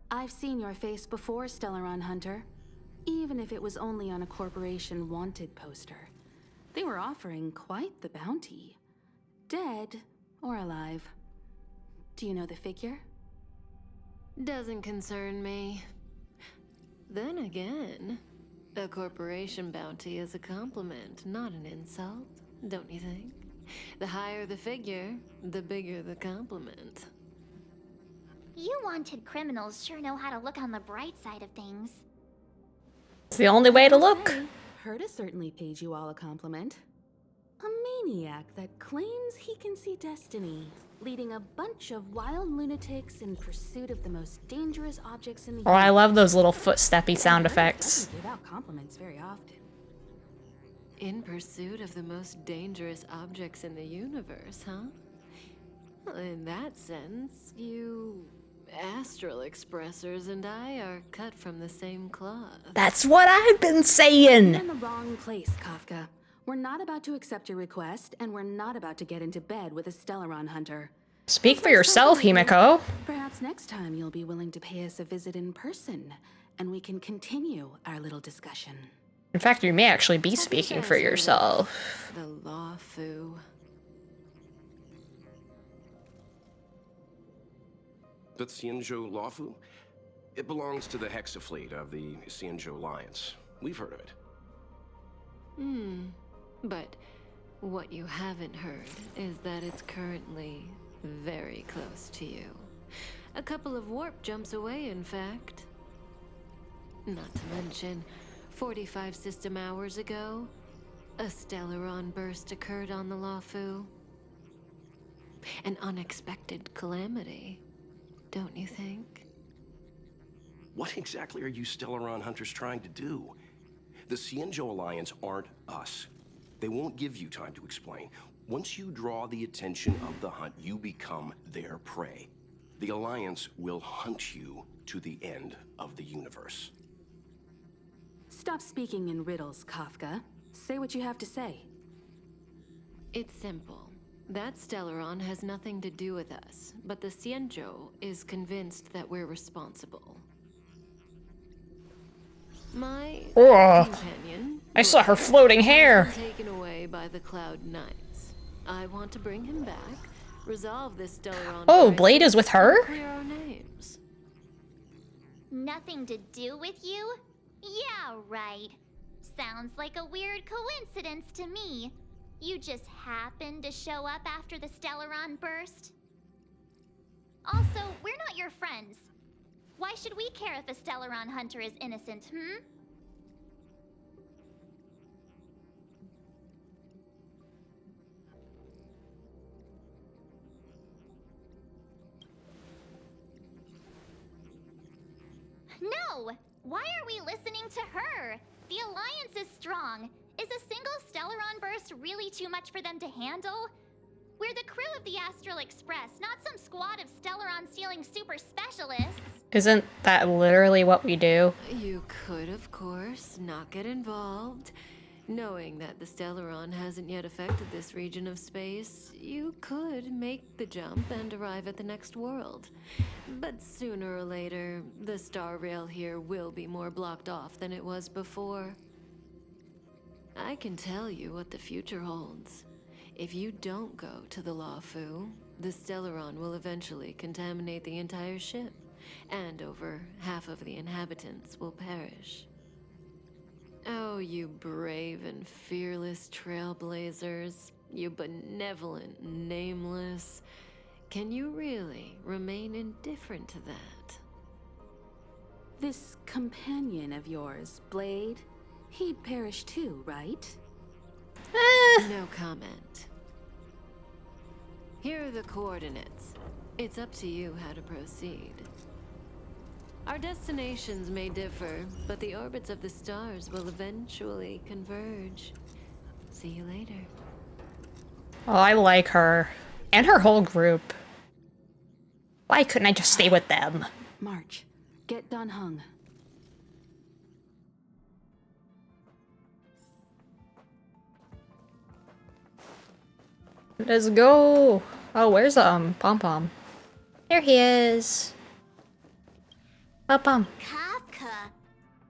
I've seen your face before, Stellaron Hunter. Even if it was only on a corporation wanted poster. They were offering quite the bounty. Dead or alive. Do you know the figure? Doesn't concern me. Then again, a corporation bounty is a compliment, not an insult, don't you think? The higher the figure, the bigger the compliment. You wanted criminals sure know how to look on the bright side of things. It's the only way to look. Herta certainly paid you all a compliment. A maniac that claims he can see destiny, leading a bunch of wild lunatics in pursuit of the most dangerous objects in the Oh, I love those little footsteppy sound effects. Doesn't give out compliments very often. In pursuit of the most dangerous objects in the universe, huh? Well, in that sense, you Astral Expressers and I are cut from the same cloth. That's what I've been saying! You're in the wrong place, Kafka. We're not about to accept your request, and we're not about to get into bed with a Stellaron Hunter. Speak for yourself, Himiko. Perhaps next time you'll be willing to pay us a visit in person, and we can continue our little discussion. In fact, you may actually be speaking for yourself. The Law Fu. The Xianzhou Lawfu? It belongs to the Hexafleet of the Xianzhou Alliance. We've heard of it. But what you haven't heard is that it's currently very close to you. A couple of warp jumps away, in fact. Not to mention, 45 system hours ago, a Stellaron burst occurred on the Lawfu. An unexpected calamity, don't you think? What exactly are you Stellaron hunters trying to do? The Xianzhou Alliance aren't us. They won't give you time to explain. Once you draw the attention of the hunt, you become their prey. The Alliance will hunt you to the end of the universe. Stop speaking in riddles, Kafka. Say what you have to say. It's simple. That Stellaron has nothing to do with us, but the Xianzhou is convinced that we're responsible. My companion, I saw her floating hair. Taken away by the Cloud Knights. I want to bring him back, resolve this Stellaron. Oh, Blade is with her? Clear our names. Nothing to do with you? Yeah, right. Sounds like a weird coincidence to me. You just happened to show up after the Stellaron burst? Also, we're not your friends. Why should we care if a Stellaron hunter is innocent, No! Why are we listening to her? The Alliance is strong. Is a single Stellaron burst really too much for them to handle? We're the crew of the Astral Express, not some squad of Stellaron-stealing super specialists. Isn't that literally what we do? You could, of course, not get involved. Knowing that the Stellaron hasn't yet affected this region of space, you could make the jump and arrive at the next world. But sooner or later, the star rail here will be more blocked off than it was before. I can tell you what the future holds. If you don't go to the Lawfu, the Stellaron will eventually contaminate the entire ship, and over half of the inhabitants will perish. Oh, you brave and fearless trailblazers, you benevolent nameless. Can you really remain indifferent to that? This companion of yours, Blade, he'd perish too, right? No comment. Here are the coordinates. It's up to you how to proceed. Our destinations may differ, but the orbits of the stars will eventually converge. See you later. Oh, I like her. And her whole group. Why couldn't I just stay with them? March, get Dan Heng. Let's go. Oh, where's Pom Pom? There he is. Pom Pom. Kafka?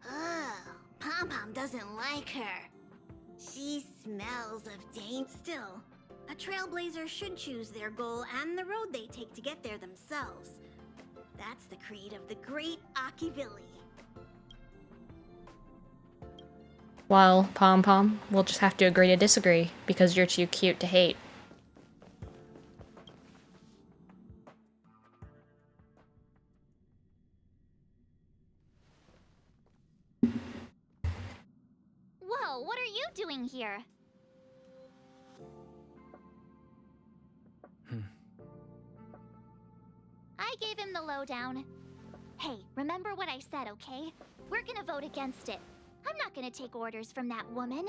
Ugh, Pom Pom doesn't like her. She smells of danger still. A trailblazer should choose their goal and the road they take to get there themselves. That's the creed of the great Akivilli. Well, Pom Pom, we'll just have to agree to disagree because you're too cute to hate. Whoa, what are you doing here? I gave him the lowdown. Hey, remember what I said, okay? We're gonna vote against it. I'm not gonna take orders from that woman.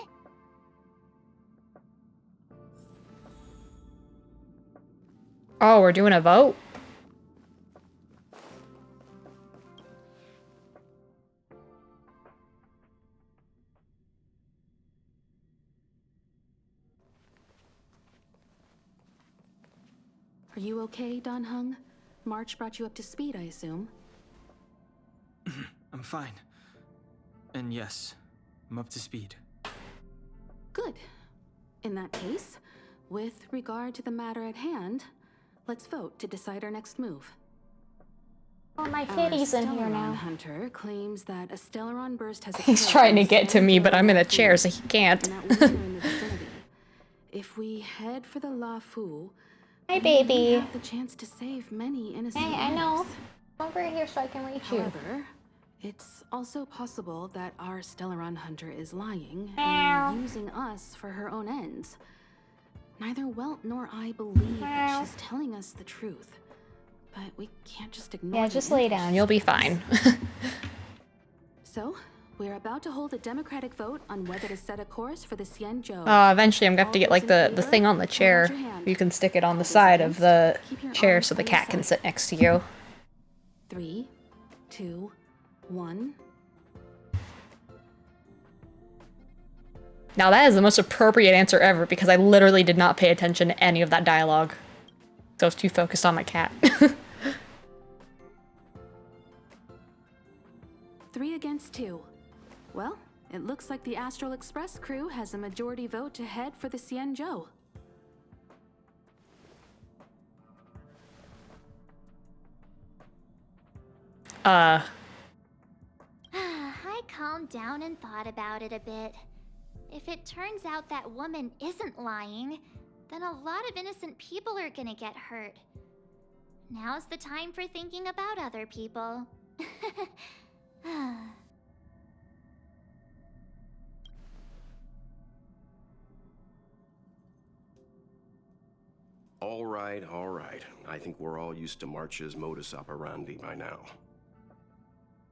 Oh, we're doing a vote? Are you okay, Dan Heng? March brought you up to speed, I assume. I'm fine. And yes, I'm up to speed. Good. In that case, with regard to the matter at hand, let's vote to decide our next move. Oh, my kitty's in here now. Hunter claims that a Stellaron burst has He's trying to get to me, but I'm in a chair, so he can't. If we head for the Lawfu, Hi, baby. we have the chance to save many innocent lives. Hey, I know. Over here so I can reach you. However, it's also possible that our Stellaron hunter is lying Meow. and using us for her own ends. Neither Welt nor I believe that she's telling us the truth, but we can't just ignore. Yeah, just lay down. You'll be fine. So, we're about to hold a democratic vote on whether to set a course for the Xianzhou. Eventually I'm going to have to get like the thing on the chair. You can stick it on the side of the chair so the cat can sit next to you. 3, 2, 1. Now that is the most appropriate answer ever because I literally did not pay attention to any of that dialogue. So I was too focused on my cat. 3 against 2. Well, it looks like the Astral Express crew has a majority vote to head for the Xianzhou. I calmed down and thought about it a bit. If it turns out that woman isn't lying, then a lot of innocent people are gonna get hurt. Now's the time for thinking about other people. All right, all right. I think we're all used to March's modus operandi by now.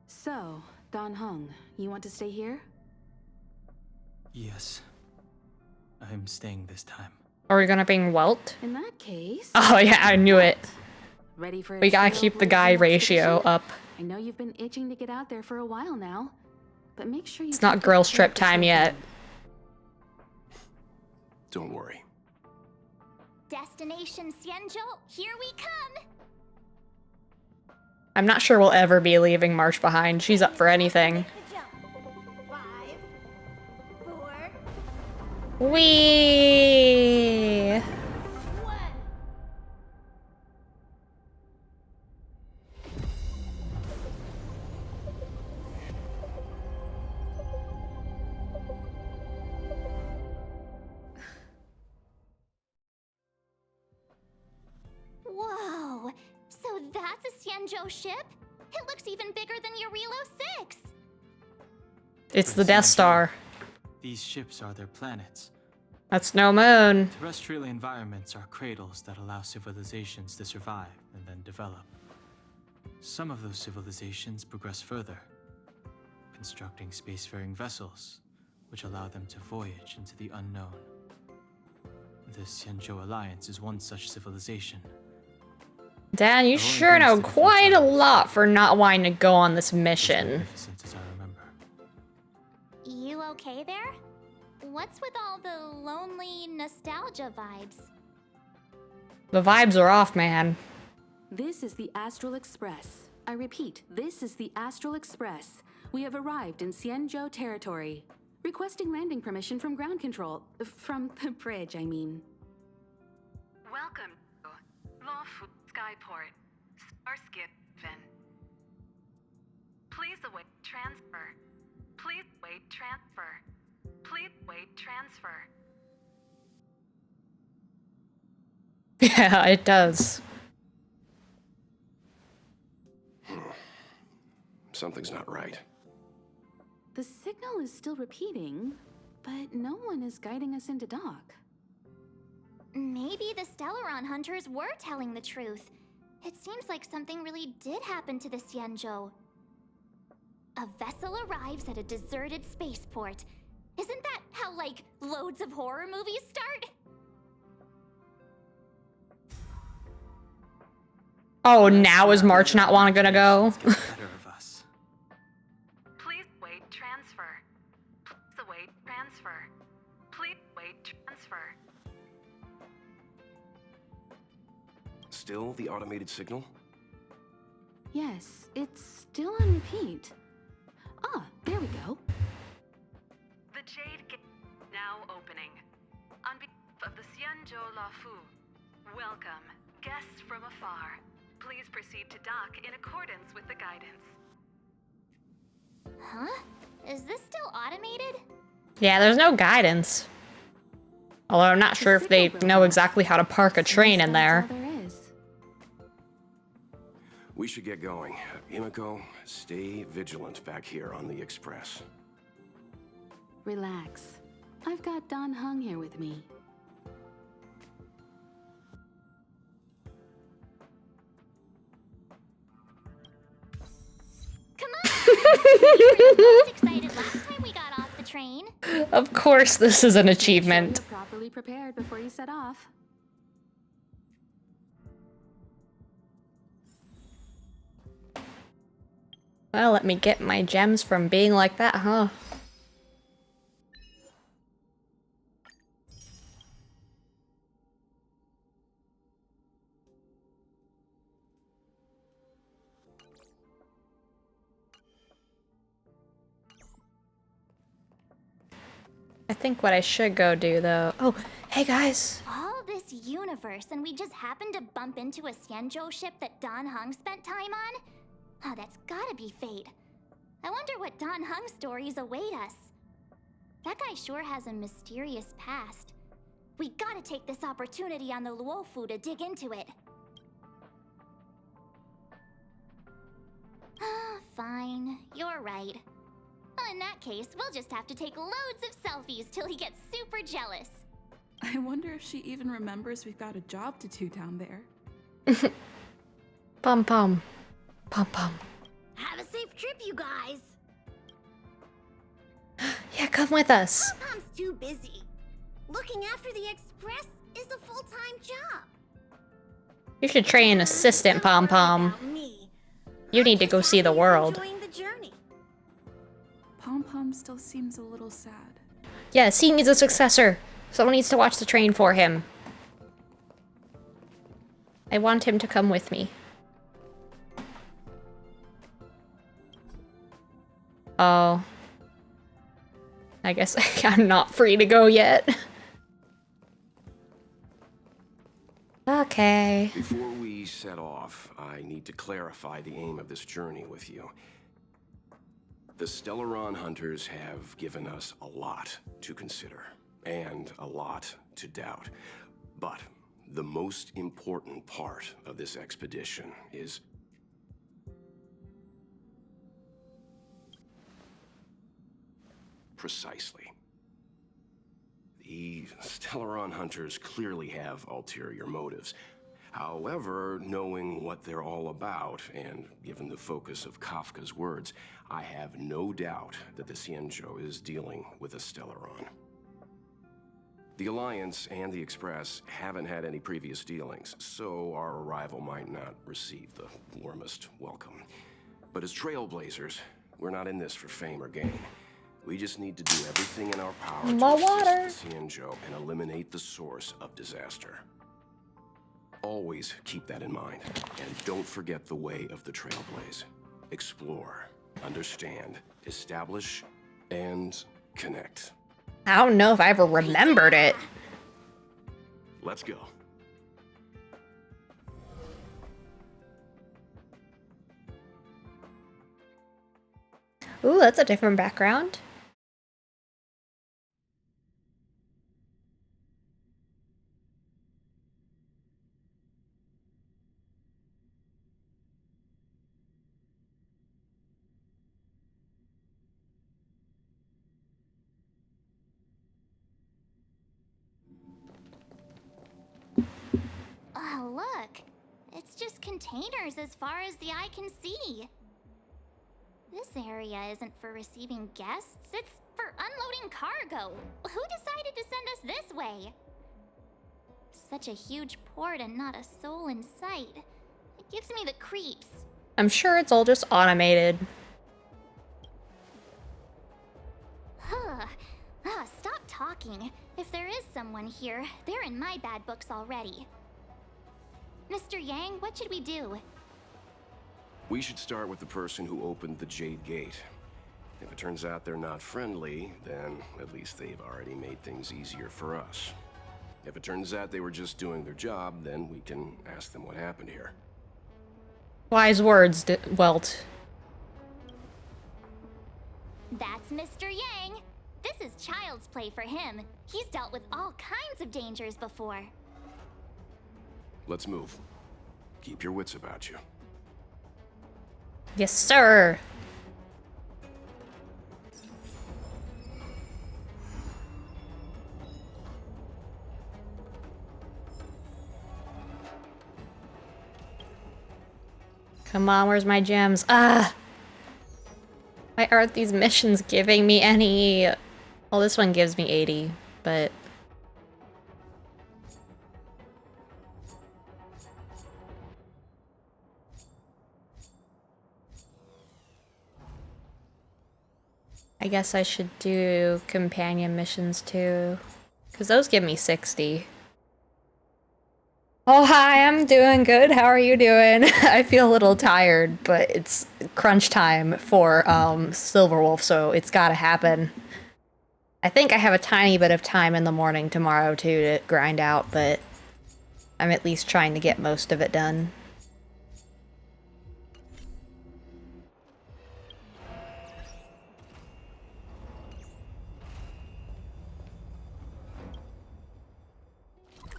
So, Dan Heng, you want to stay here? Yes. I'm staying this time. Are we gonna bring Welt? In that case... Oh yeah, I knew it. Ready for We gotta keep the guy ratio up. I know you've been itching to get out there for a while now, but make sure you... It's not girls trip time yet. Don't worry. Destination Xianzhou, here we come! I'm not sure we'll ever be leaving March behind. She's up for anything. 5, 4... Whee! Xianzhou ship? It looks even bigger than Eurilo 6! It's the Death Star. These ships are their planets. That's no moon. Terrestrial environments are cradles that allow civilizations to survive and then develop. Some of those civilizations progress further, constructing spacefaring vessels, which allow them to voyage into the unknown. The Xianzhou Alliance is one such civilization. Dan, you sure know quite a lot for not wanting to go on this mission. Magnificent as I remember. You okay there? What's with all the lonely nostalgia vibes? The vibes are off, man. This is the Astral Express. I repeat, this is the Astral Express. We have arrived in Xianzhou territory. Requesting landing permission from ground control. From the bridge, I mean. Welcome to Lawfu Skyport, Starskip Ven. Please await transfer. Please wait transfer. Please wait transfer. Yeah, it does. Something's not right. The signal is still repeating, but no one is guiding us into dock. Maybe the Stellaron hunters were telling the truth. It seems like something really did happen to the Xianzhou. A vessel arrives at a deserted spaceport. Isn't that how, like, loads of horror movies start? Oh, now is March not gonna go? Please wait transfer. Please await transfer. Please wait transfer. Still the automated signal? Yes, it's still on repeat. Ah, there we go. The Jade Gate now opening. On behalf of the Xianzhou Lafu, welcome, guests from afar. Please proceed to dock in accordance with the guidance. Huh? Is this still automated? Yeah, there's no guidance. Although I'm not sure if they know exactly how to park a train in there. We should get going. Himiko, stay vigilant back here on the Express. Relax. I've got Don Hung here with me. Come on! You were the most excited last time we got off the train. Of course this is an achievement. You're properly prepared before you set off. Well, let me get my gems from being like that, huh? I think what I should go do, though... Oh, hey guys! All this universe, and we just happened to bump into a Xianzhou ship that Don Hung spent time on? Oh, that's gotta be fate. I wonder what Don Hung's stories await us. That guy sure has a mysterious past. We gotta take this opportunity on the Luofu to dig into it. Fine, you're right. Well, in that case, we'll just have to take loads of selfies till he gets super jealous. I wonder if she even remembers we've got a job to do down there. Pom Pom. Pom Pom. Have a safe trip, you guys. Yeah, come with us. Pom Pom's too busy. Looking after the Express is a full-time job. You should train an assistant, Pom Pom. You need to go see the world. Enjoying the journey. Pom Pom still seems a little sad. Yes, he needs a successor. Someone needs to watch the train for him. I want him to come with me. Oh. I guess I'm not free to go yet. Okay. Before we set off, I need to clarify the aim of this journey with you. The Stellaron hunters have given us a lot to consider, and a lot to doubt. But the most important part of this expedition is Precisely. The Stellaron hunters clearly have ulterior motives. However, knowing what they're all about, and given the focus of Kafka's words, I have no doubt that the Xianzhou is dealing with a Stellaron. The Alliance and the Express haven't had any previous dealings, so our arrival might not receive the warmest welcome. But as trailblazers, we're not in this for fame or gain. We just need to do everything in our power to assist the Xianzhou and eliminate the source of disaster. Always keep that in mind, and don't forget the way of the Trailblaze. Explore, understand, establish, and connect. I don't know if I ever remembered it. Let's go. Ooh, that's a different background. Oh, look. It's just containers as far as the eye can see. This area isn't for receiving guests, it's for unloading cargo. Who decided to send us this way? Such a huge port and not a soul in sight. It gives me the creeps. I'm sure it's all just automated. Huh. Stop talking. If there is someone here, they're in my bad books already. Mr. Yang, what should we do? We should start with the person who opened the Jade Gate. If it turns out they're not friendly, then at least they've already made things easier for us. If it turns out they were just doing their job, then we can ask them what happened here. Wise words, Welt. That's Mr. Yang. This is child's play for him. He's dealt with all kinds of dangers before. Let's move. Keep your wits about you. Yes, sir. Come on, where's my gems? Ah! Why aren't these missions giving me any? Well, this one gives me 80, but... I guess I should do companion missions too, because those give me 60. Oh, hi, I'm doing good. How are you doing? I feel a little tired, but it's crunch time for Silverwolf, so it's gotta happen. I think I have a tiny bit of time in the morning tomorrow too to grind out, but I'm at least trying to get most of it done.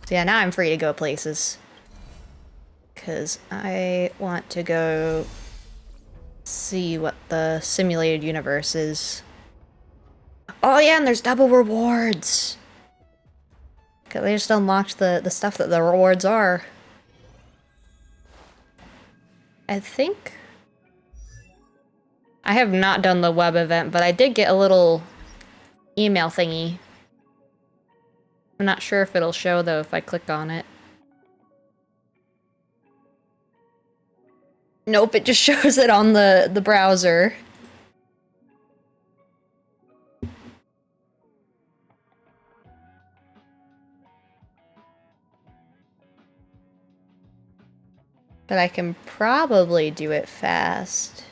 So yeah, now I'm free to go places. Because I want to go see what the simulated universe is. Oh yeah, and there's double rewards! Cause they just unlocked the stuff that the rewards are. I think... I have not done the web event, but I did get a little email thingy. I'm not sure if it'll show though if I click on it. Nope, it just shows it on the browser. But I can probably do it fast.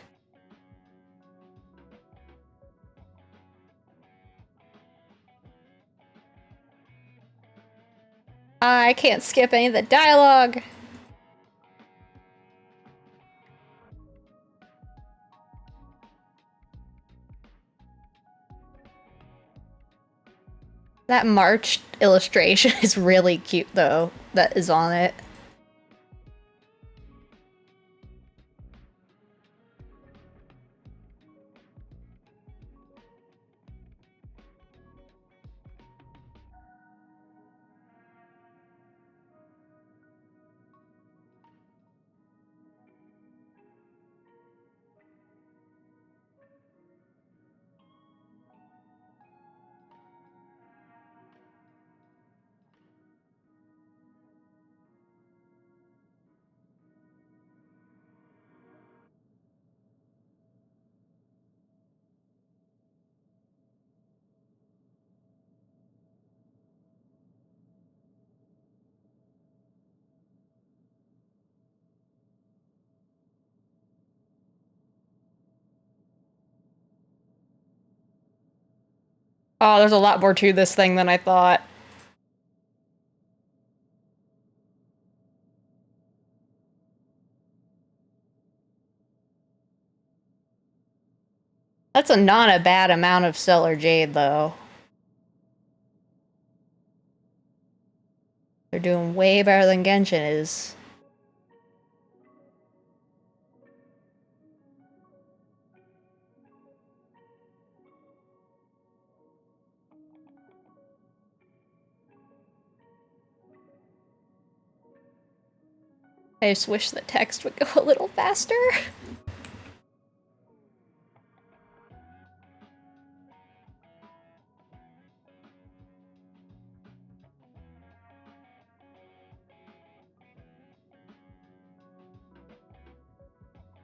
I can't skip any of the dialogue. That March illustration is really cute though, that is on it. Oh, there's a lot more to this thing than I thought. That's not a bad amount of stellar jade, though. They're doing way better than Genshin is. I just wish the text would go a little faster.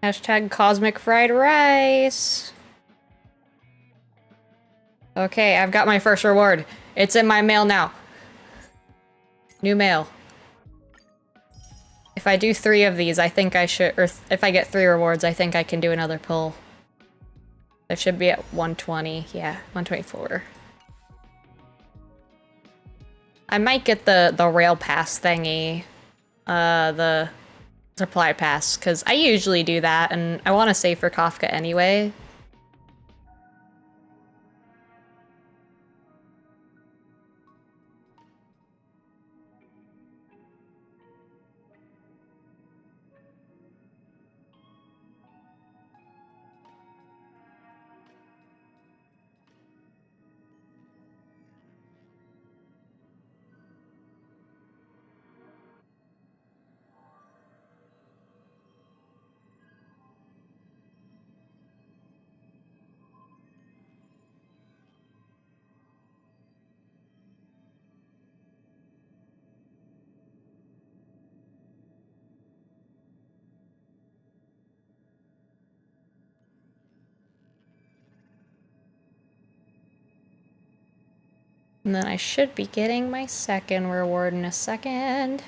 Hashtag cosmic fried rice. Okay, I've got my first reward. It's in my mail now. New mail. If I do 3 of these, I think I should, or if I get 3 rewards, I think I can do another pull. I should be at 120, yeah, 124. I might get the rail pass thingy, the supply pass, because I usually do that, and I want to save for Kafka anyway. And then I should be getting my second reward in a second.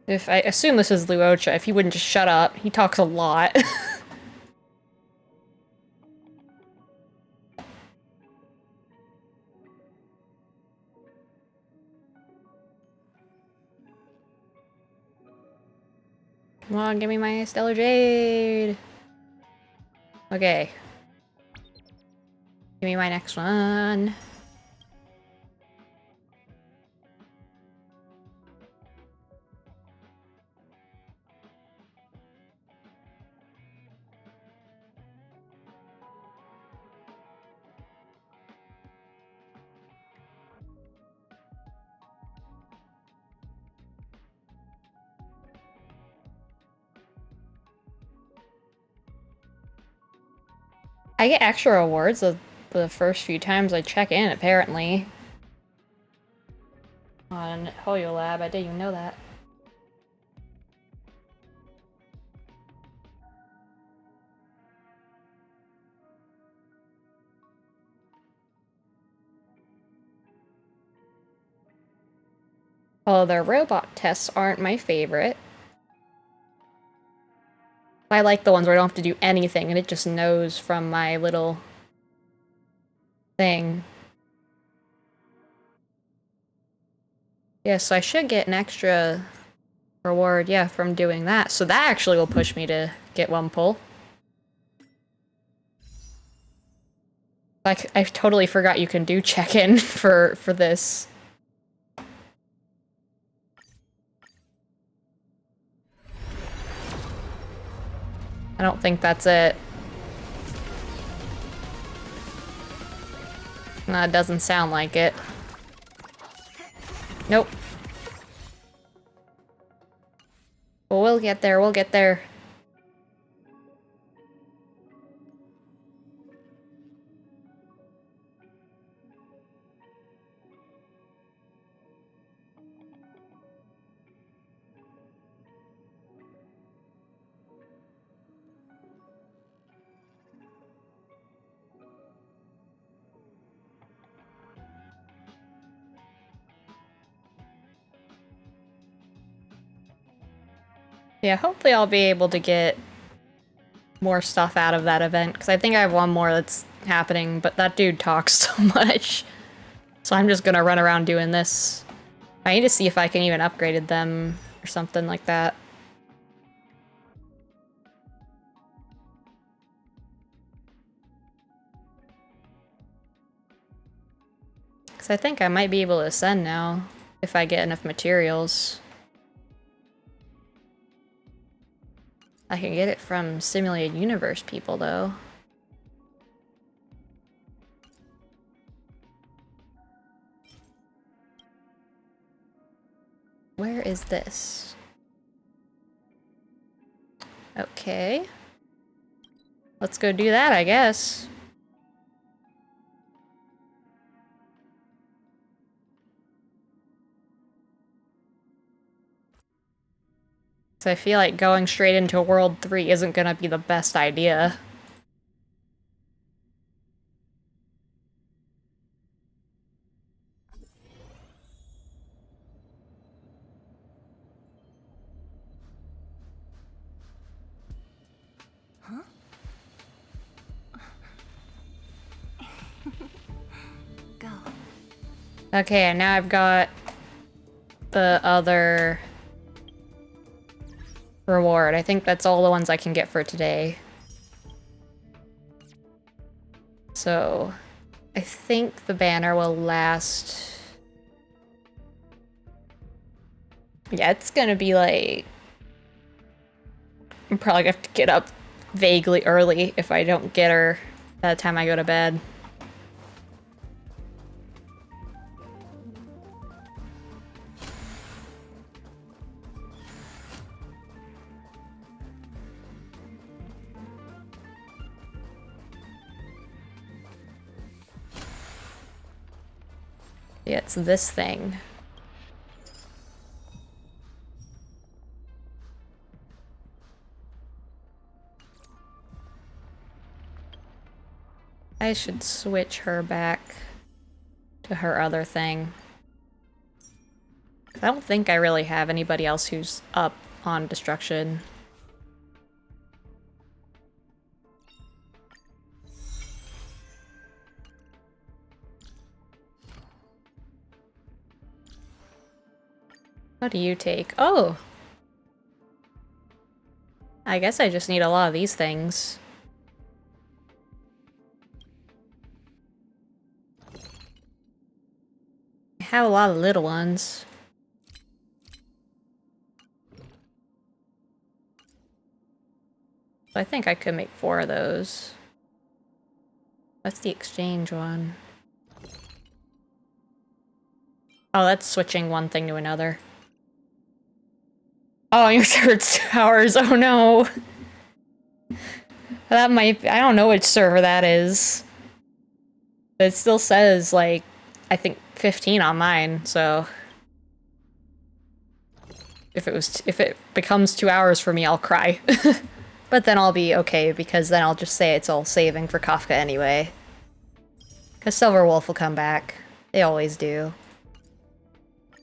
If I assume this is Luocha, if he wouldn't just shut up. He talks a lot. Come on, give me my Stellar Jade. Okay. Give me my next one. I get extra rewards the first few times I check in, apparently. On Hoyo Lab, I didn't even know that. Although their robot tests aren't my favorite. I like the ones where I don't have to do anything and it just knows from my little thing. Yeah, so I should get an extra reward, yeah, from doing that. So that actually will push me to get 1 pull. Like, I totally forgot you can do check-in for this. I don't think that's it. No, it doesn't sound like it. Nope. Well, we'll get there, we'll get there. Yeah, hopefully I'll be able to get more stuff out of that event, because I think I have one more that's happening, but that dude talks so much. So I'm just gonna run around doing this. I need to see if I can even upgrade them or something like that. Because I think I might be able to ascend now, if I get enough materials. I can get it from Simulated Universe people, though. Where is this? Okay. Let's go do that, I guess. So I feel like going straight into World 3 isn't gonna be the best idea. Go. Okay, and now I've got the other reward. I think that's all the ones I can get for today. So, I think the banner will last... Yeah, it's gonna be like... I'm probably gonna have to get up vaguely early if I don't get her by the time I go to bed. Yeah, it's this thing. I should switch her back to her other thing. I don't think I really have anybody else who's up on destruction. What do you take? Oh! I guess I just need a lot of these things. I have a lot of little ones. I think I could make 4 of those. That's the exchange one. Oh, that's switching one thing to another. Oh, your server's 2 hours. Oh no. That might... I don't know which server that is. But it still says, like, I think 15 on mine, so... If it becomes 2 hours for me, I'll cry. But then I'll be okay, because then I'll just say it's all saving for Kafka anyway. Because Silver Wolf will come back. They always do.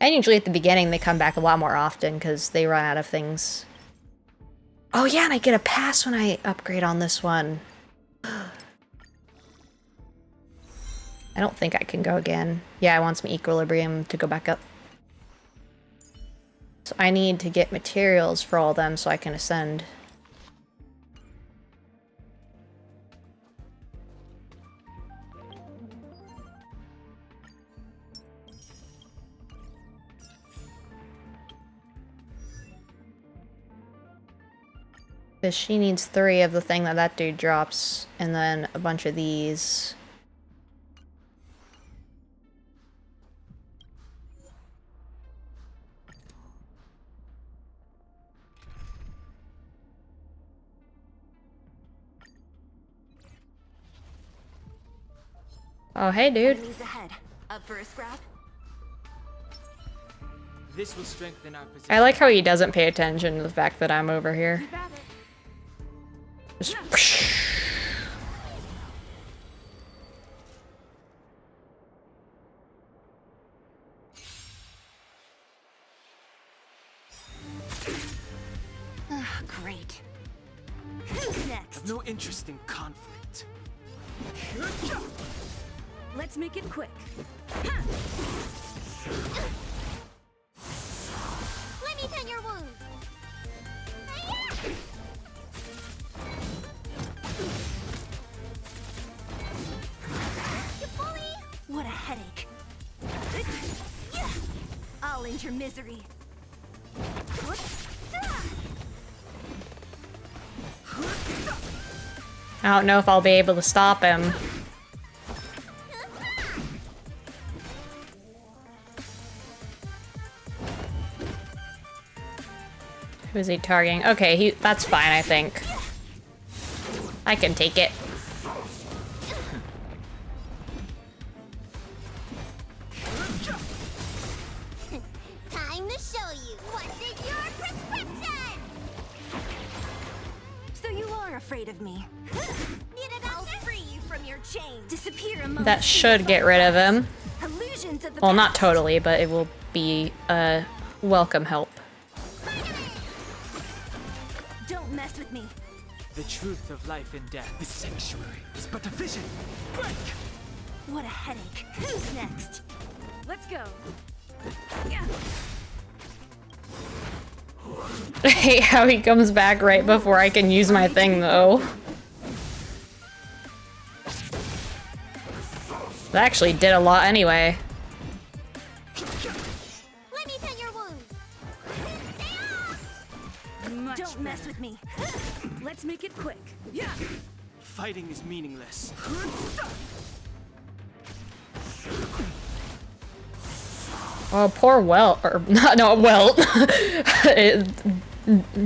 And usually at the beginning they come back a lot more often because they run out of things. Oh yeah, and I get a pass when I upgrade on this one. I don't think I can go again. Yeah, I want some equilibrium to go back up. So I need to get materials for all of them so I can ascend. Because she needs 3 of the thing that dude drops, and then a bunch of these. Oh, hey, dude. Enemies ahead. Up for a scrap? This will strengthen our position. I like how he doesn't pay attention to the fact that I'm over here. Just Great. Who's next? next? I've no interest in conflict. Let's make it quick. Let me tend your wounds. You bully! What a headache. I'll end your misery. I don't know if I'll be able to stop him. Who's he targeting? Okay, that's fine, I think. I can take it. Time to show you what's in your prescription! So you are afraid of me. I'll free you from your chain. Disappear among That should get rid of him. illusions of the Well, not past. totally, but it will be a welcome help. Don't mess with me. The truth of life and death. The sanctuary is but a vision. Break! What a headache. Who's next? Let's go. I hate how he comes back right before I can use my thing, though. That actually did a lot anyway. Let me tend your wounds. Don't mess with me. Let's make it quick. Yeah. Fighting is meaningless. Oh, poor Welt, or not Welt.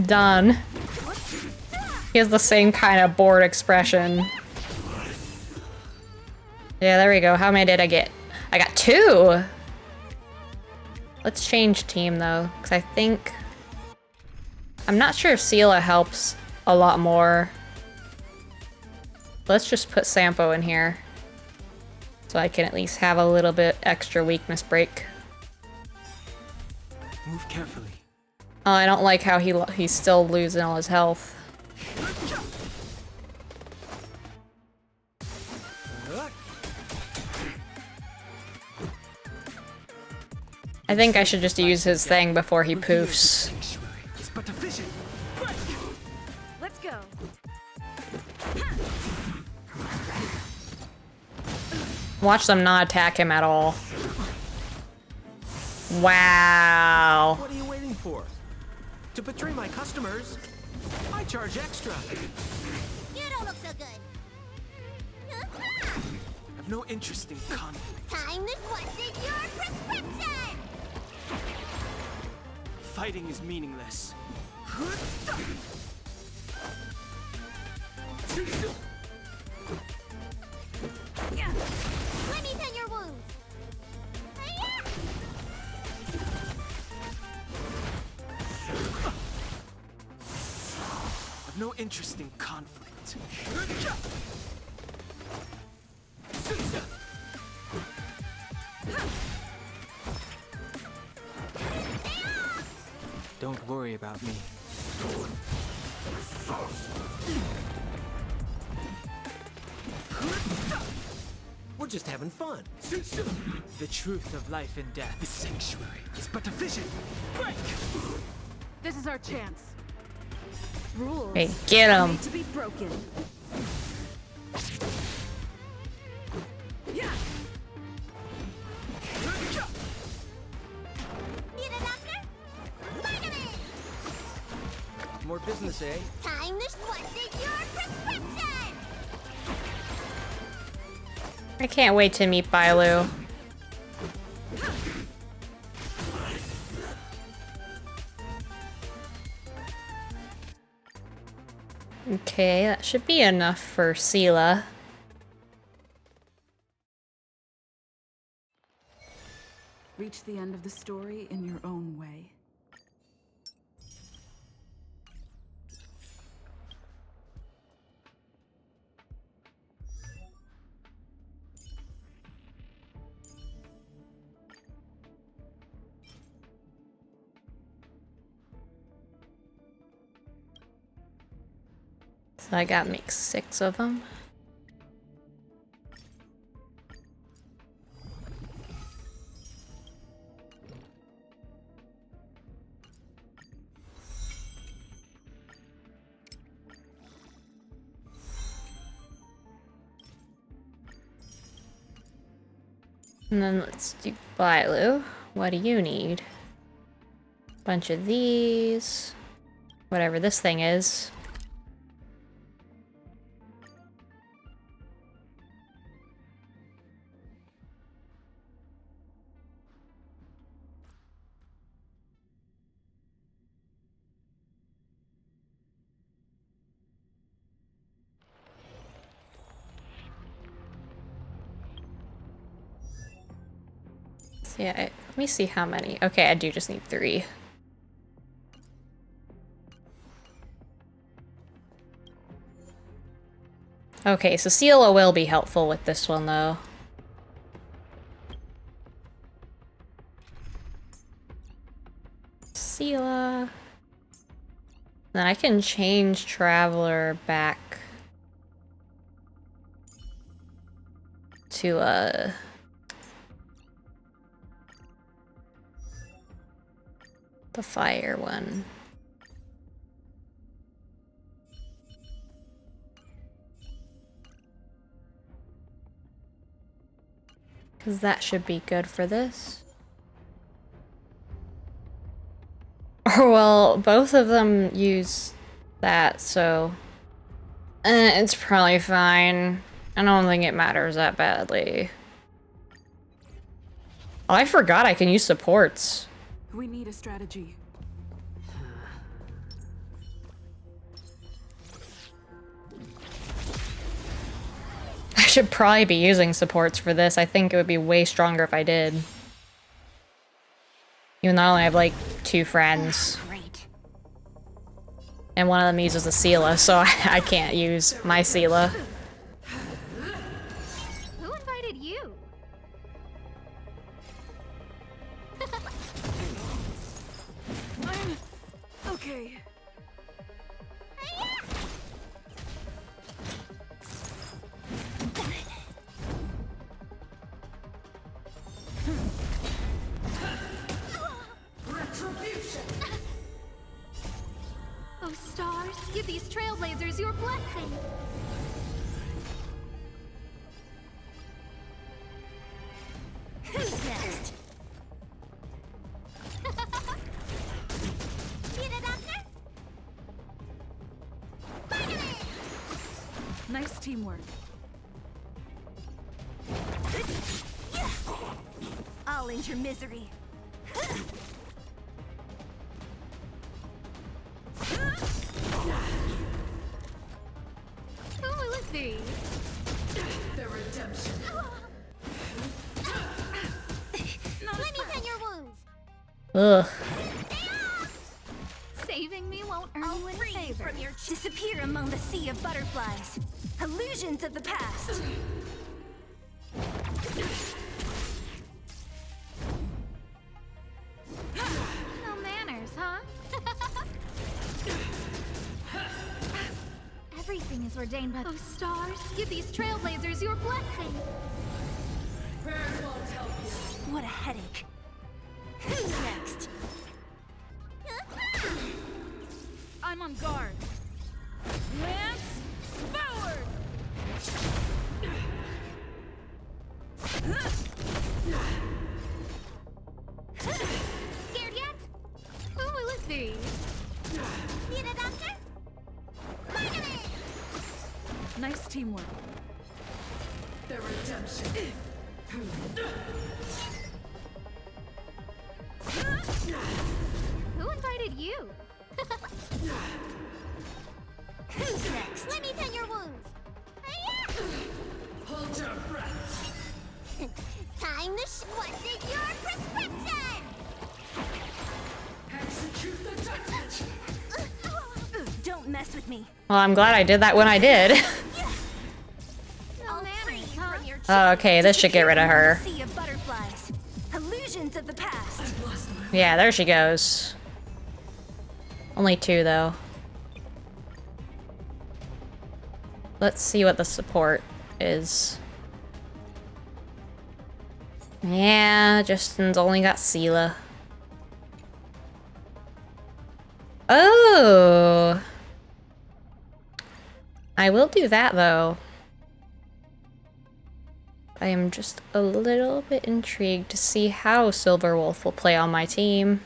Done. He has the same kind of bored expression. Yeah, there we go. How many did I get? I got 2! Let's change team, though, because I think... I'm not sure if Sela helps a lot more. Let's just put Sampo in here. So I can at least have a little bit extra weakness break. Move carefully. Oh, I don't like how he's still losing all his health. I think I should just use his thing before he poofs. It's but a vision. Let's go. Watch them not attack him at all. Wow. What are you waiting for? To betray my customers, I charge extra. You don't look so good. I've no interest in conflict. Time to what's in your prescription! Fighting is meaningless. Let me tend your wounds. I've no interest in conflict. Don't worry about me. We're just having fun. The truth of life and death. The sanctuary is but a vision. Break! This is our chance. Rules Hey, get are him. made to be broken. Yeah. Need a doctor? Vitamin! More business, eh? Time to what's in your prescription! I can't wait to meet Bailu. Okay, that should be enough for Sela. Reach the end of the story in your own way. So I gotta make 6 of them. And then let's do Bailu. What do you need? Bunch of these. Whatever this thing is. So yeah, let me see how many. Okay, I do just need 3. Okay, so Sela will be helpful with this one, though. Sela. Then I can change Traveler back to the fire one. Because that should be good for this. Or, well, both of them use that, so... it's probably fine. I don't think it matters that badly. Oh, I forgot I can use supports. We need a strategy. I should probably be using supports for this. I think it would be way stronger if I did. Even though I only have like 2 friends. And one of them uses a Sela, so I can't use my Sela. Who invited you? Okay. Oh, stars, give these trailblazers your blessing. Who's next? Need a doctor? Nice teamwork. I'll end your misery. Who will it be? The redemption. Let me tend your wounds. Ugh. Saving me won't earn you any favor. From your disappear among the sea of butterflies. Illusions of the past. No manners, huh? Everything is ordained by those stars. Give these trailblazers your blessing. What a headache. Who's next? I'm on guard. Lance forward. Scared yet? Who will it be? Need a doctor? Nice teamwork. The redemption. Who invited you? Who's next? Let me tend your wounds. Hold your breath. Time to what's in your prescription? Execute the judgment. Don't mess with me. Well, I'm glad I did that when I did. No manners, huh? Oh, okay, this should get rid of her. Sea of butterflies. Illusions of the past. Yeah, there she goes. Only 2, though. let's see what the support is. Yeah, Justin's only got Sela. Oh! I will do that, though. I am just a little bit intrigued to see how Silverwolf will play on my team.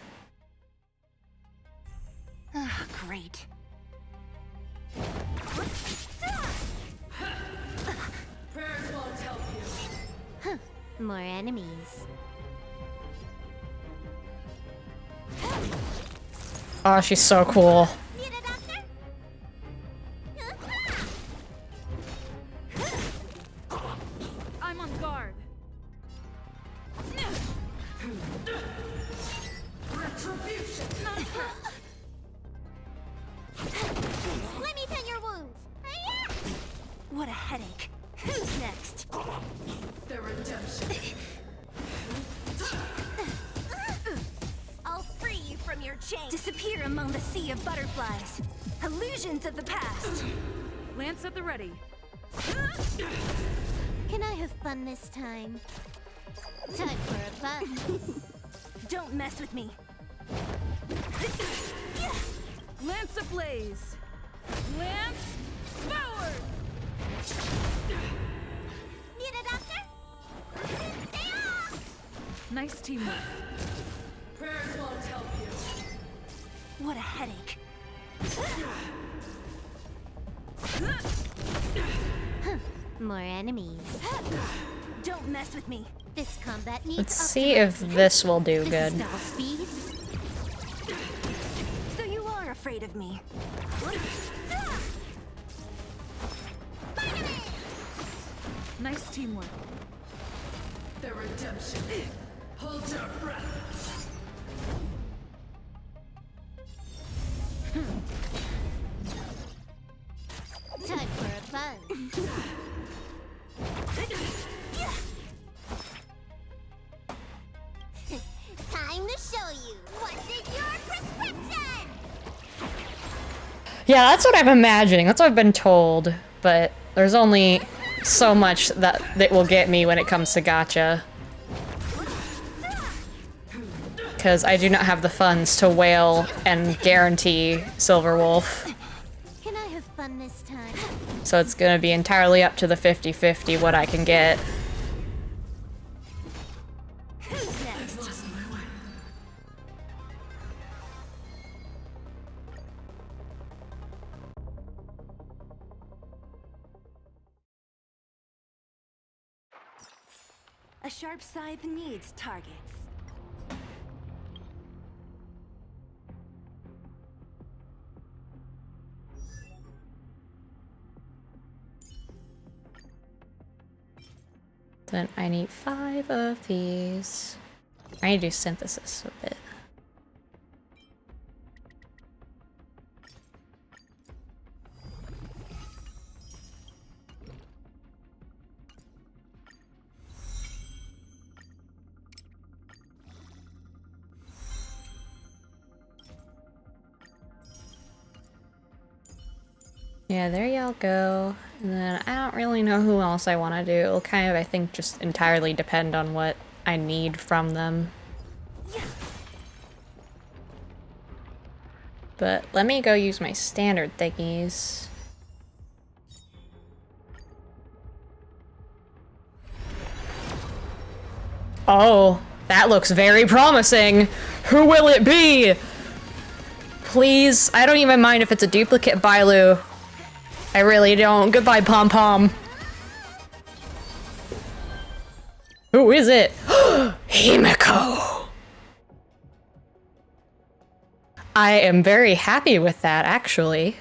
Great. Prayers won't help you. More enemies. Oh, she's so cool. I'm on guard. Retribution. Let me tend your wounds. What a headache. Who's next? The redemption. I'll free you from your chain. Disappear among the sea of butterflies. Illusions of the past. Lance at the ready. Can I have fun this time? Time for a fun. Don't mess with me. Lance ablaze. Lance forward. Need a doctor? Stay off! Nice teamwork. Prayers won't help you. What a headache. More enemies. Don't mess with me. This combat needs Let's see if this will do good. Double speed. So you are afraid of me. Nice teamwork. The redemption. Hold your breath. Time for a fun. Time to show you what's in your prescription. Yeah, that's what I'm imagining. That's what I've been told. But there's only so much that will get me when it comes to gacha. Because I do not have the funds to whale and guarantee Silverwolf. Can I have fun this time? So it's gonna be entirely up to the 50-50 what I can get. Who's next? A sharp scythe needs targets. Then I need 5 of these. I need to do synthesis a bit. Yeah, there y'all go. And then I don't really know who else I want to do. It'll kind of, I think, just entirely depend on what I need from them. But let me go use my standard thingies. Oh, that looks very promising. Who will it be? Please, I don't even mind if it's a duplicate Bailu. I really don't. Goodbye, Pom Pom. Who is it? Himiko! I am very happy with that, actually.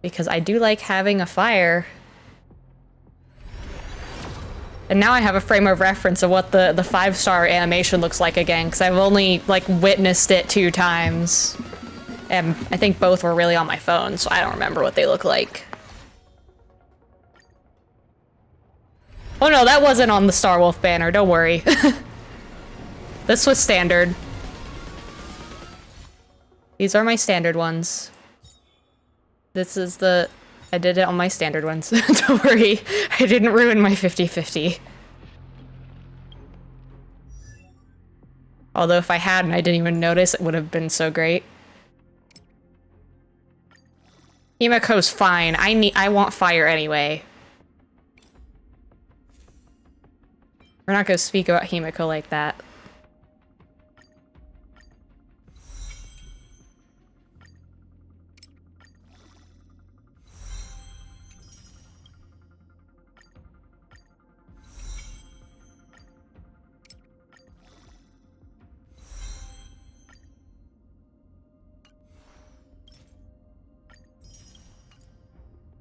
Because I do like having a fire. And now I have a frame of reference of what the 5-star animation looks like again, because I've only, like, witnessed it 2 times. And I think both were really on my phone, so I don't remember what they look like. Oh no, that wasn't on the Starwolf banner, don't worry. This was standard. These are my standard ones. This is the I did it on my standard ones. Don't worry, I didn't ruin my 50-50. Although if I had and I didn't even notice, it would have been so great. Himiko's fine. I want fire anyway. We're not gonna speak about Himiko like that.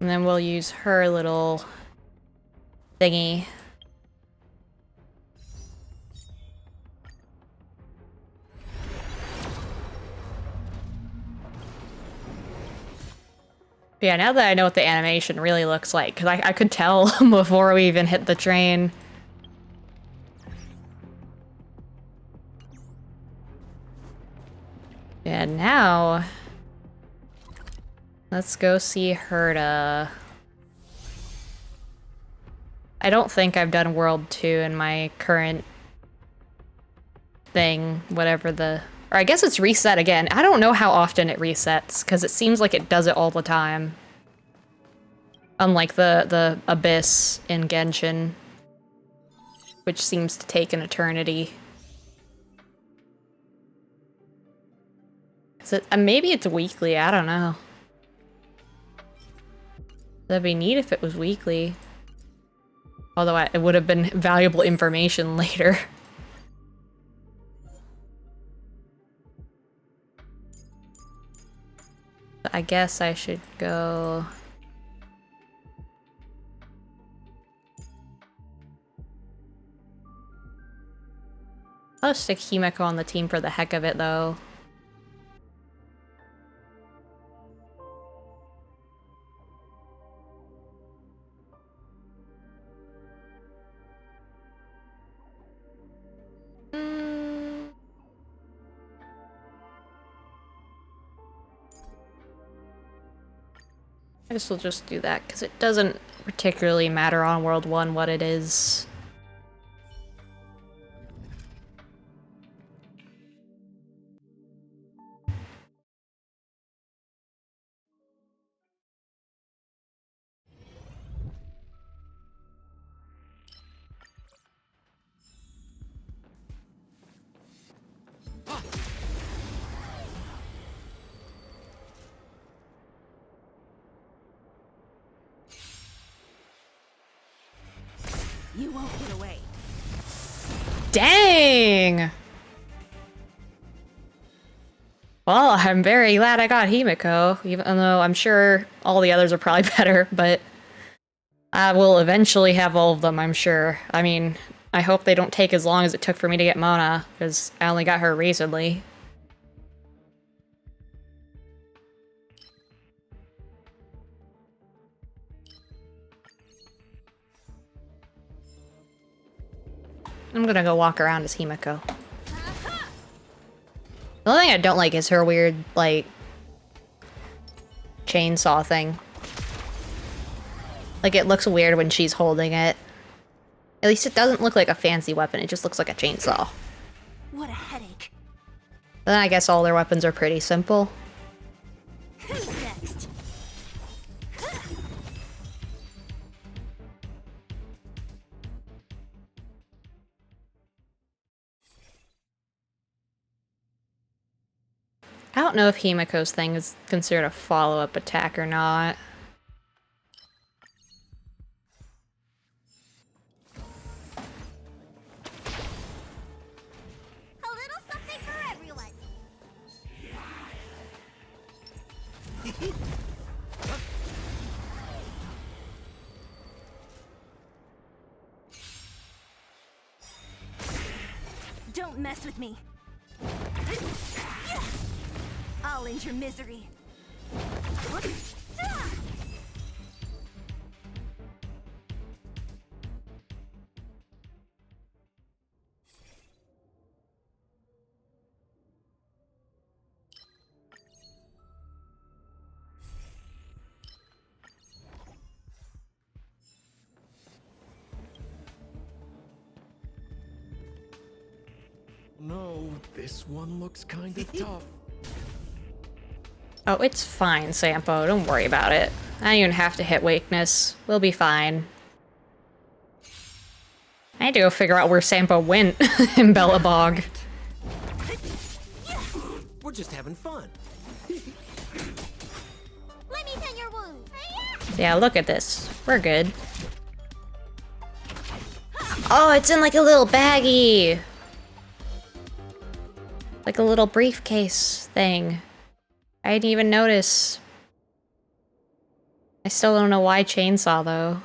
And then we'll use her little thingy. Yeah, now that I know what the animation really looks like, because I could tell before we even hit the train. Yeah, now... let's go see Herta. I don't think I've done World 2 in my current thing, whatever the... or I guess it's reset again. I don't know how often it resets, because it seems like it does it all the time. Unlike the Abyss in Genshin, which seems to take an eternity. Is it, maybe it's weekly, I don't know. That'd be neat if it was weekly. Although it would have been valuable information later. I guess I should go... I'll stick Himiko on the team for the heck of it, though. I guess we'll just do that, because it doesn't particularly matter on World 1 what it is. You won't get away. Dang! Well, I'm very glad I got Himiko, even though I'm sure all the others are probably better, but I will eventually have all of them, I'm sure. I mean, I hope they don't take as long as it took for me to get Mona, because I only got her recently. I'm gonna go walk around as Himiko. The only thing I don't like is her weird, like, chainsaw thing. Like, it looks weird when she's holding it. At least it doesn't look like a fancy weapon, it just looks like a chainsaw. What a headache. Then I guess all their weapons are pretty simple. Who's next? I don't know if Himiko's thing is considered a follow-up attack or not. A little something for everyone. Don't mess with me. I'll end your misery. This one looks kind of tough. Oh, it's fine, Sampo. Don't worry about it. I don't even have to hit weakness. We'll be fine. I need to go figure out where Sampo went in Belobog. We're just having fun. Let me tend your wounds. Yeah, look at this. We're good. Oh, it's in like a little baggie. Like a little briefcase thing. I didn't even notice. I still don't know why chainsaw, though.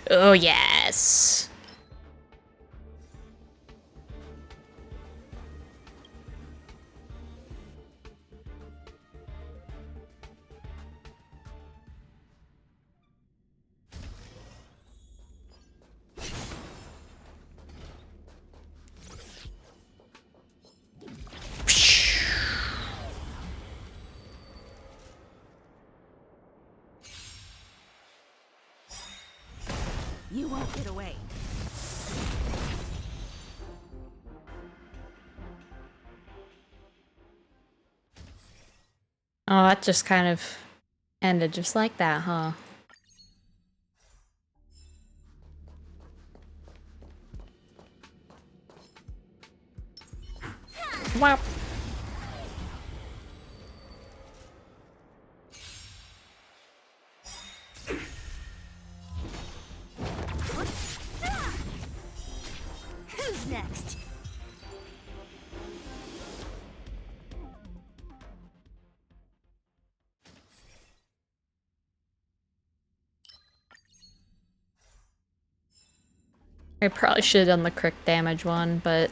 Oh, yes. You won't get away. Oh, that just kind of ended just like that, huh? Wow. Who's next? I probably should have done the crit damage one, but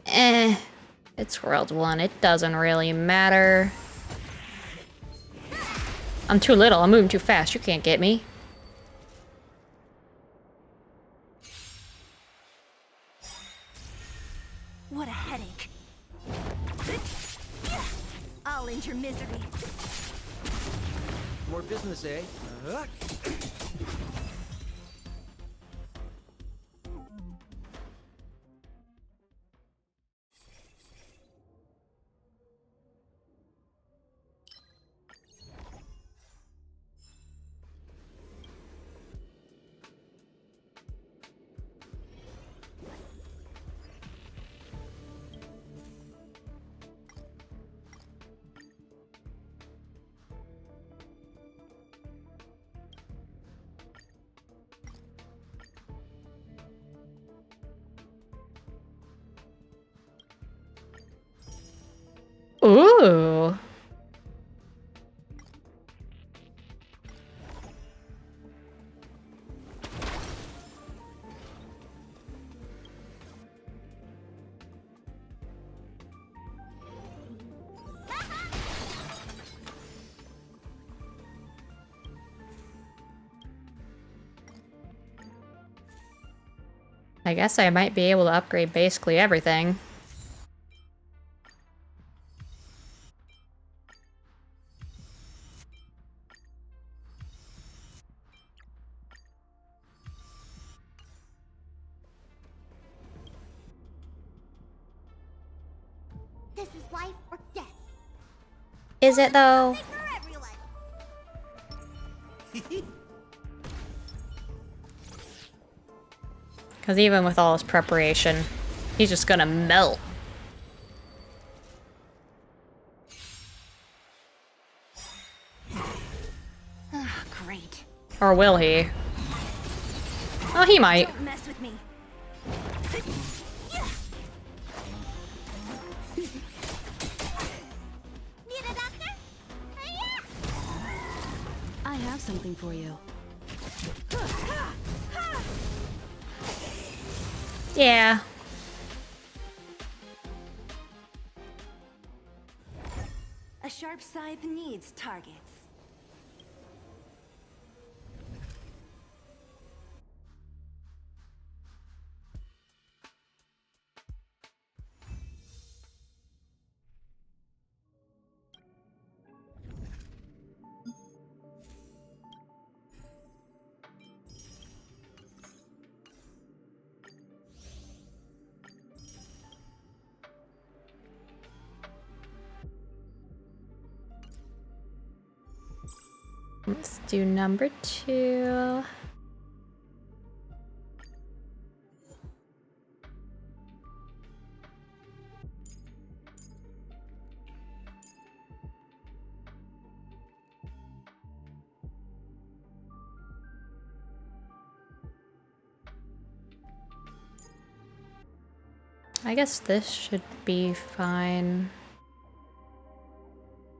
it's World 1. It doesn't really matter. I'm too little. I'm moving too fast. You can't get me. What a headache. I'll end your misery. More business, eh? Ooh. I guess I might be able to upgrade basically everything. This is life or death. Is it though? For everyone. Because even with all his preparation, he's just gonna melt. Great. Or will he? Oh, he might. Don't mess with me. Need a doctor? I have something for you. Yeah. scythe needs targets. Let's do number 2. I guess this should be fine.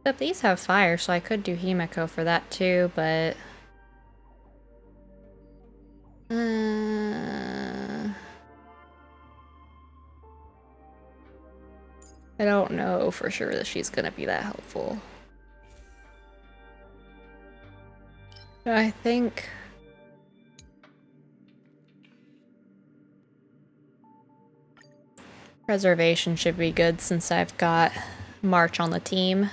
Except these have fire, so I could do Himiko for that too, but... I don't know for sure that she's gonna be that helpful. I think... Preservation should be good since I've got March on the team.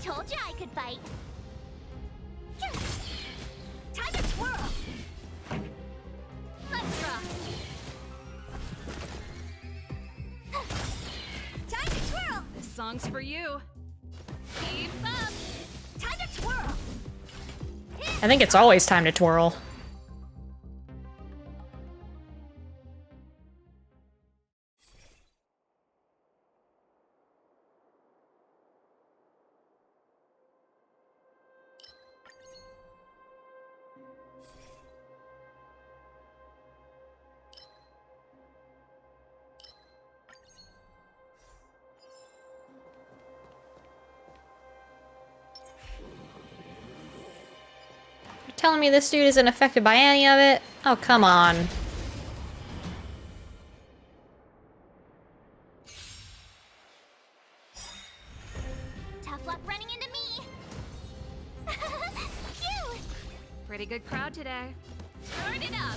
Told you I could fight. Time to twirl. Let's rock. Time to twirl. This song's for you. Keep up. Time to twirl. I think it's always time to twirl. Telling me this dude isn't affected by any of it? Oh, come on. Tough luck running into me. Phew. Pretty good crowd today. Turn it up.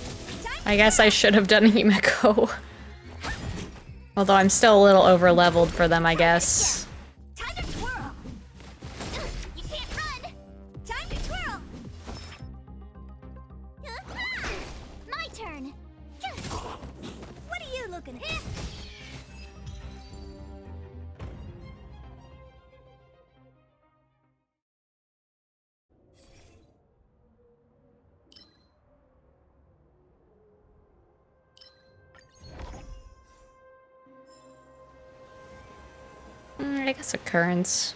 I guess I should have done Himiko. Although I'm still a little over leveled for them, I guess. Time to twirl. You can't run. Time to twirl. My turn. What are you looking at? I guess occurrence.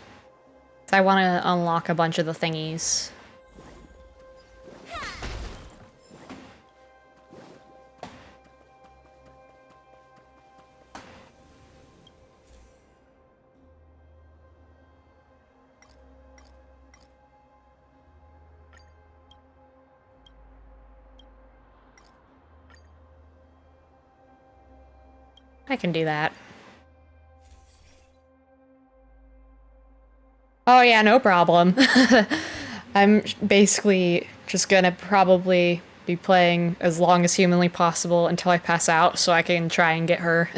I want to unlock a bunch of the thingies. I can do that. Oh yeah, no problem. I'm basically just gonna probably be playing as long as humanly possible until I pass out so I can try and get her.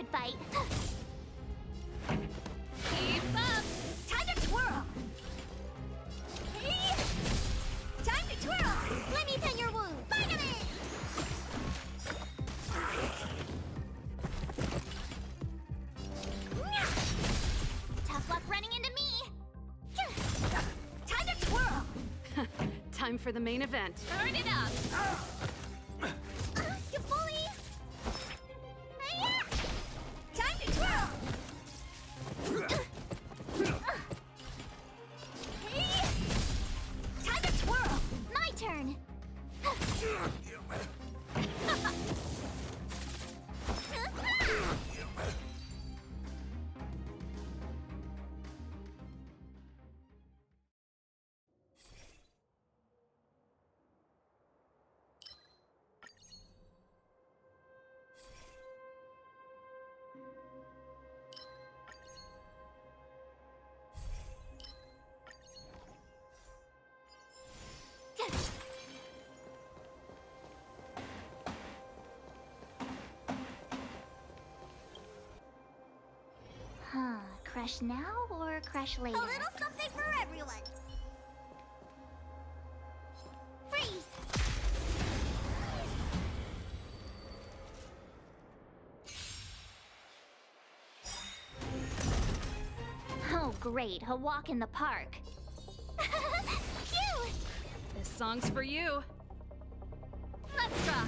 could fight. Keep up! Time to twirl! Hey! Time to twirl! Let me tend your wound. Finally! Tough luck running into me. Time to twirl! Time for the main event. Turn it up! You bully! Time to twirl! Hey! Time to twirl! My turn. Huh, crush now or crush later? A little something for everyone. Freeze! Oh great, a walk in the park. Phew! This song's for you. Let's rock!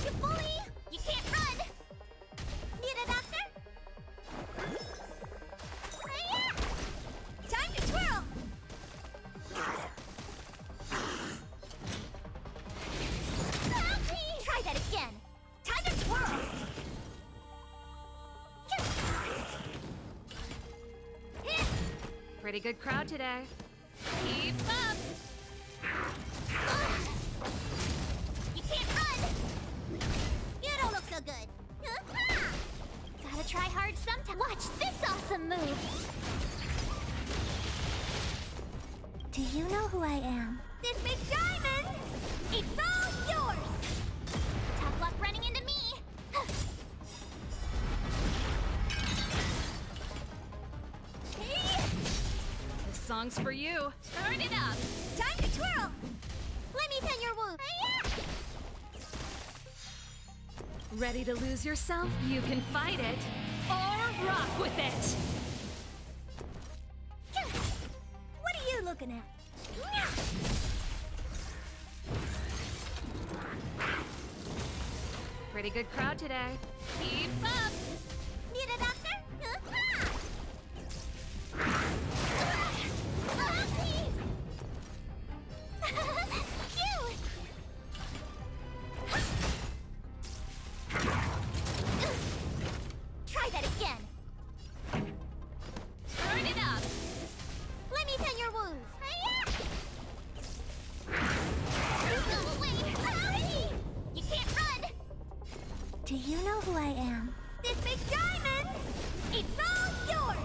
You bully! You can't run! Need a doctor? Time to twirl! Try that again. Time to twirl! Pretty good crowd today. Keep up! You can't run! You don't look so good. Gotta try hard sometime. Watch this awesome move. Do you know who I am? This big diamond! It's all yours! Tough luck running into me. This song's for you. Turn it up! Time to twirl! Let me tend your wound. Ready to lose yourself? You can fight it or rock with it. What are you looking at? Pretty good crowd today. Keep up! Need a doctor? Phew! Try that again. Turn it up! Let me tend your wounds. You can't run! Do you know who I am? This big diamond! It's all yours!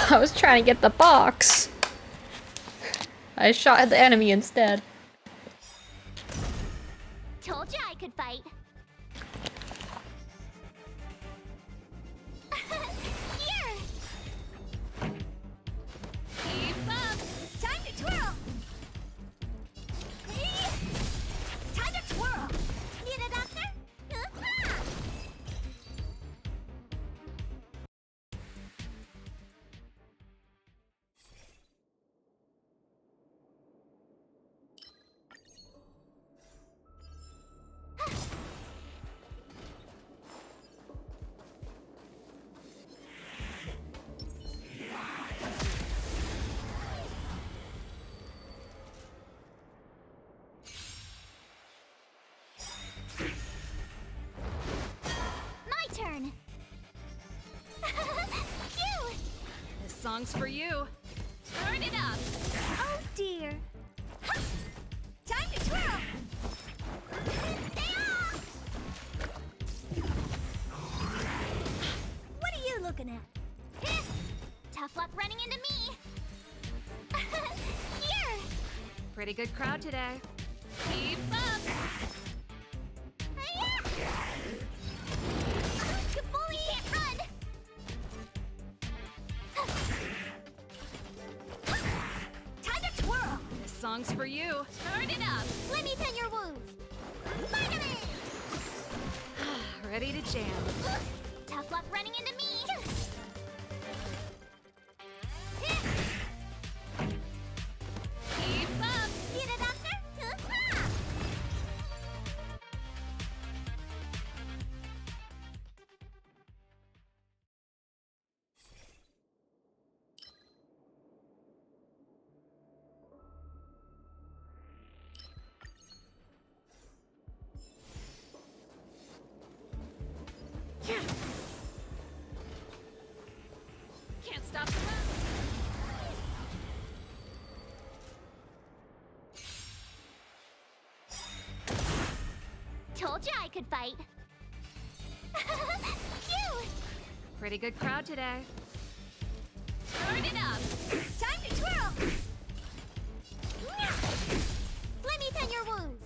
I was trying to get the box. I shot at the enemy instead. Told you I could fight. Here! Keep up! Time to twirl! Hey! Time to twirl! Need a doctor? song's for you. Turn it up. Oh dear. Ha! Time to twirl. Stay off! What are you looking at? Tough luck running into me. Here. Pretty good crowd today. Keep up. Bully can't run. Time to twirl. This song's for you. Turn it up. Let me tend your wounds. Vitamin. Ready to jam. Tough luck running into me. Keep up. Need a doctor? Can't stop the run. Told you I could fight. Phew! Pretty good crowd today. Turn it up. Time to twirl. Let me tend your wounds.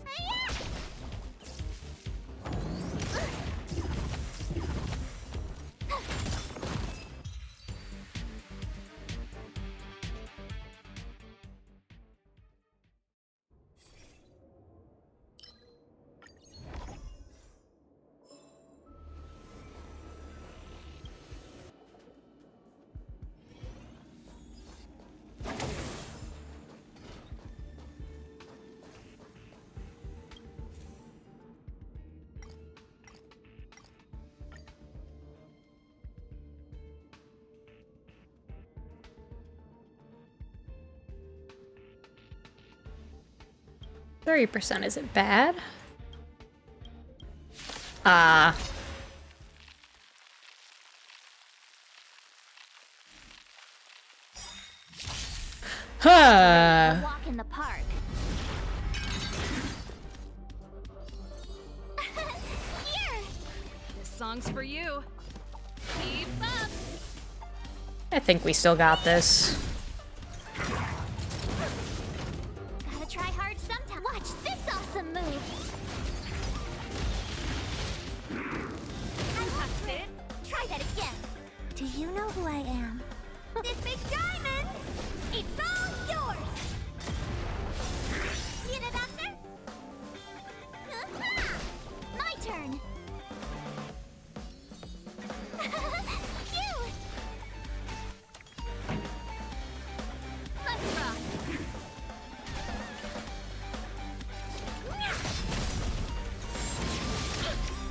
%, is it bad? A walk in the park. Here! This song's for you. Keep up. I think we still got this. Gotta try hard sometime. Watch this awesome move. I lost it. Try that again. Do you know who I am? This big diamond. It's all yours. Need a doctor? My turn. Phew! Let's rock.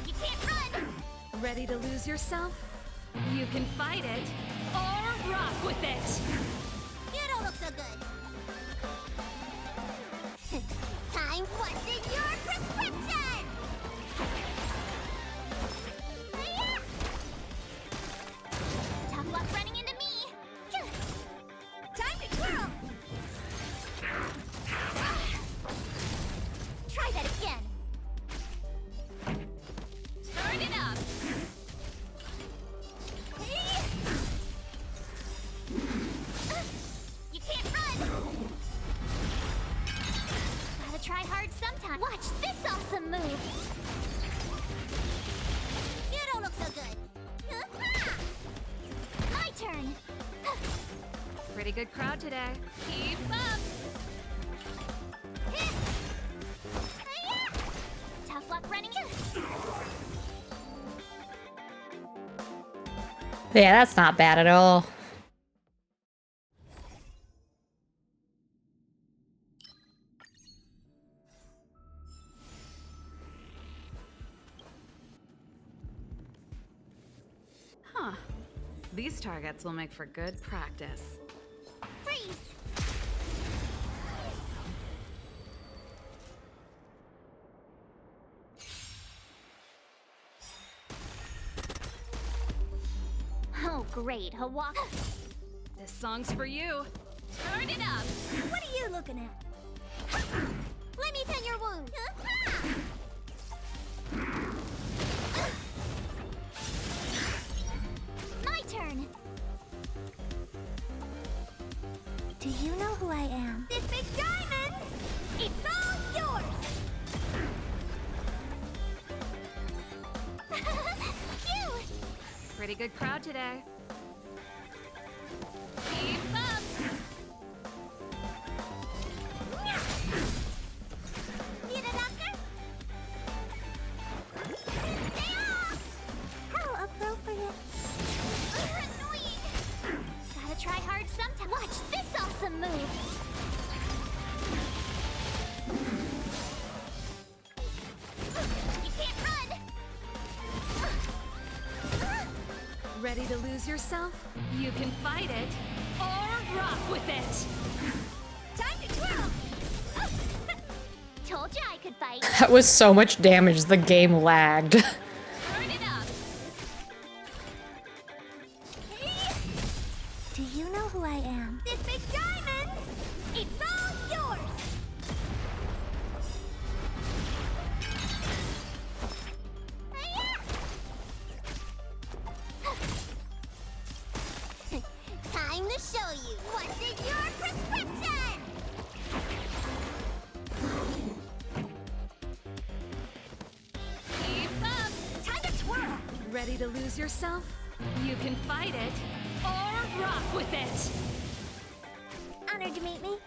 You can't run. Ready to lose yourself? You can fight it or rock with it. You don't look so good. Time, what's in your prescription? Hiya! Tough luck running into me. Time to twirl. Try that again. Turn it up. You can't run. Gotta try hard sometime. Watch this awesome move. You don't look so good. My turn. Pretty good crowd today. Keep up. Tough luck running. Yeah, that's not bad at all. Huh. These targets will make for good practice. Freeze. Oh, great. Hawk. This This song's for you. Turn it up. What are you looking at? Let me tend your wound. My turn. Do you know who I am? This big diamond! It's all yours! Cute! Pretty good crowd today. Keep up. Need a doctor? Stay off! How appropriate. Annoying! Gotta try hard sometime. Watch this awesome move! You can't run! Ready to lose yourself? You can fight it or rock with it. Time to twirl! Told you I could fight. That was so much damage, the game lagged. Turn it up. Do you know who I am? This big diamond! It's all yours! Time to show you what's in your prescription! Keep up. Time to twirl! Ready to lose yourself? You can fight it or rock with it. Honored to meet me.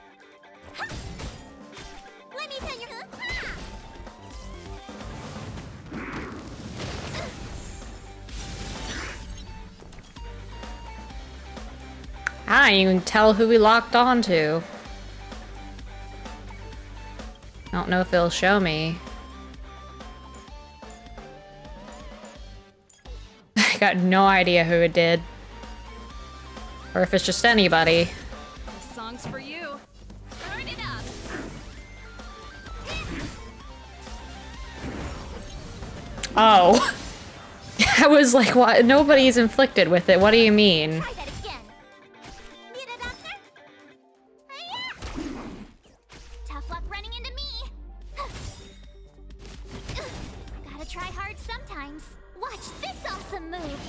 Ha! Let me tell you. Ha! I don't even tell who we locked on to. I don't know if it'll show me. I got no idea who it did. Or if it's just anybody. This song's for you. Turn it up. Oh. I was like, what? Nobody's inflicted with it. What do you mean? Try that again. Need a doctor? Hi-ya! Tough luck running into me. Gotta try hard sometimes. Watch this awesome move.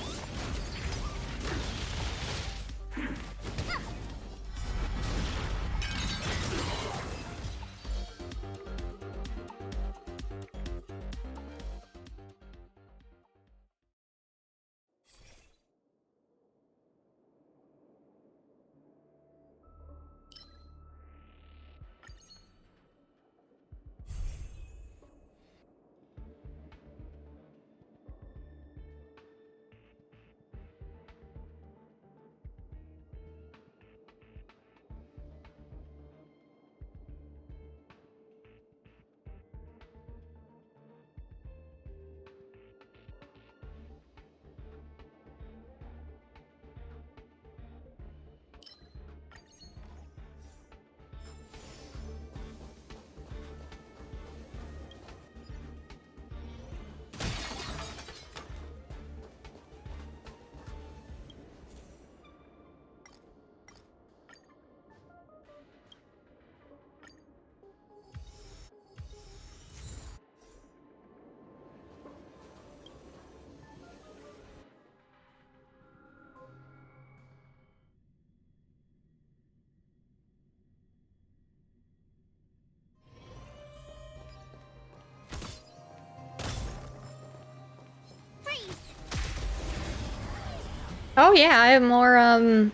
Oh yeah, I have more of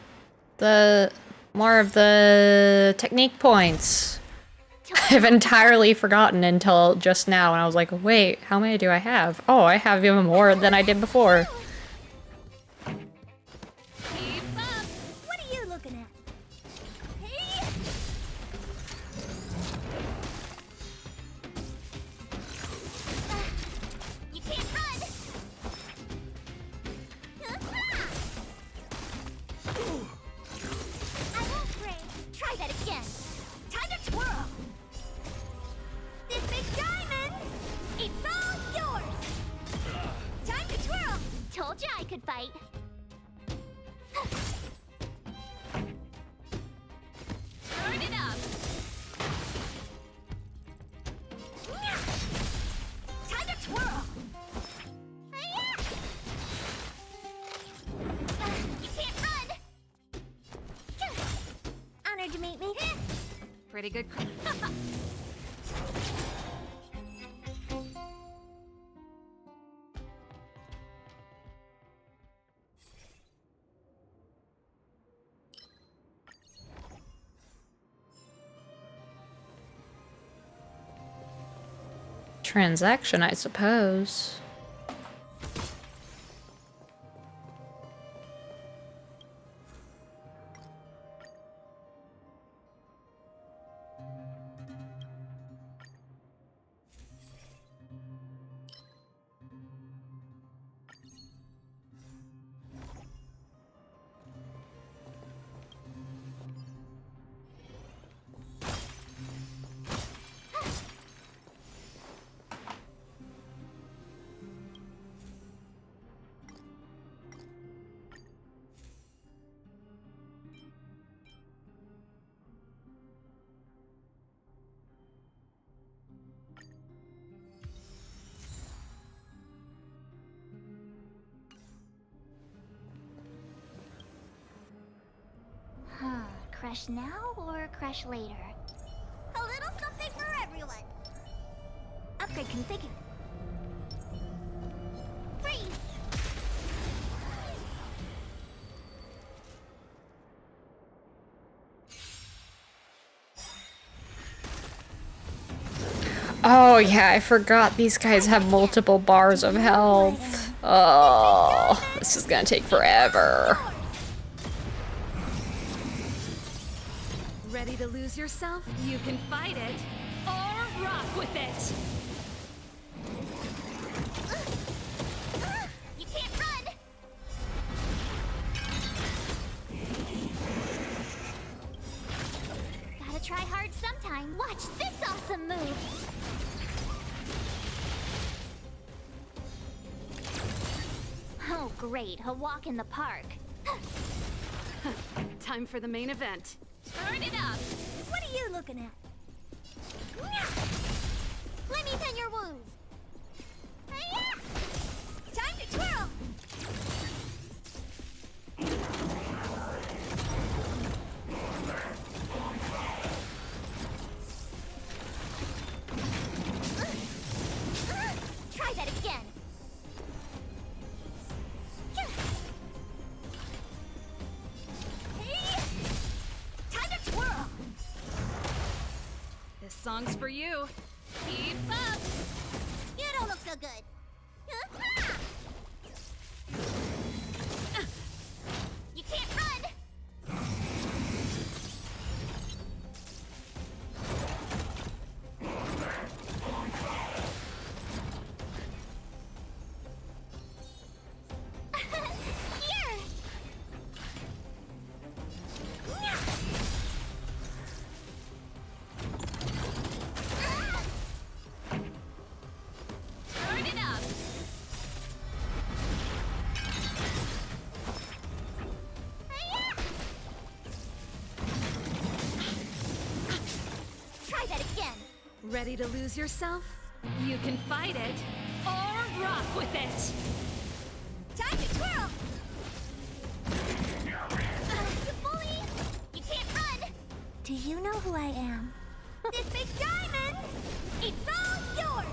the technique points. I've entirely forgotten until just now, and I was like, wait, how many do I have? Oh, I have even more than I did before. What are you looking at? Hey! You can't run! I won't break. Try that again. Time to twirl. This big diamond, it's all yours. Time to twirl. underestimate me? Pretty good. Transaction, I suppose. Crush now or crush later? A little something for everyone. Upgrade configured. Freeze! Oh yeah, I forgot these guys have multiple bars of health. Oh, this is gonna take forever. Ready to lose yourself? You can fight it, or rock with it! You can't run! Gotta try hard sometime. Watch this awesome move! Oh great, a walk in the park. Time for the main event. Turn it up! What are you looking at? Let me tend your wounds. Time to twirl! Try that again. This song's for you. Keep up! You don't look so good. You can't run! Here! Turn it up! Try that again. Ready to lose yourself? You can fight it, or rock with it! Time to twirl! You bully! You can't run! Do you know who I am? This big diamond! It's all yours!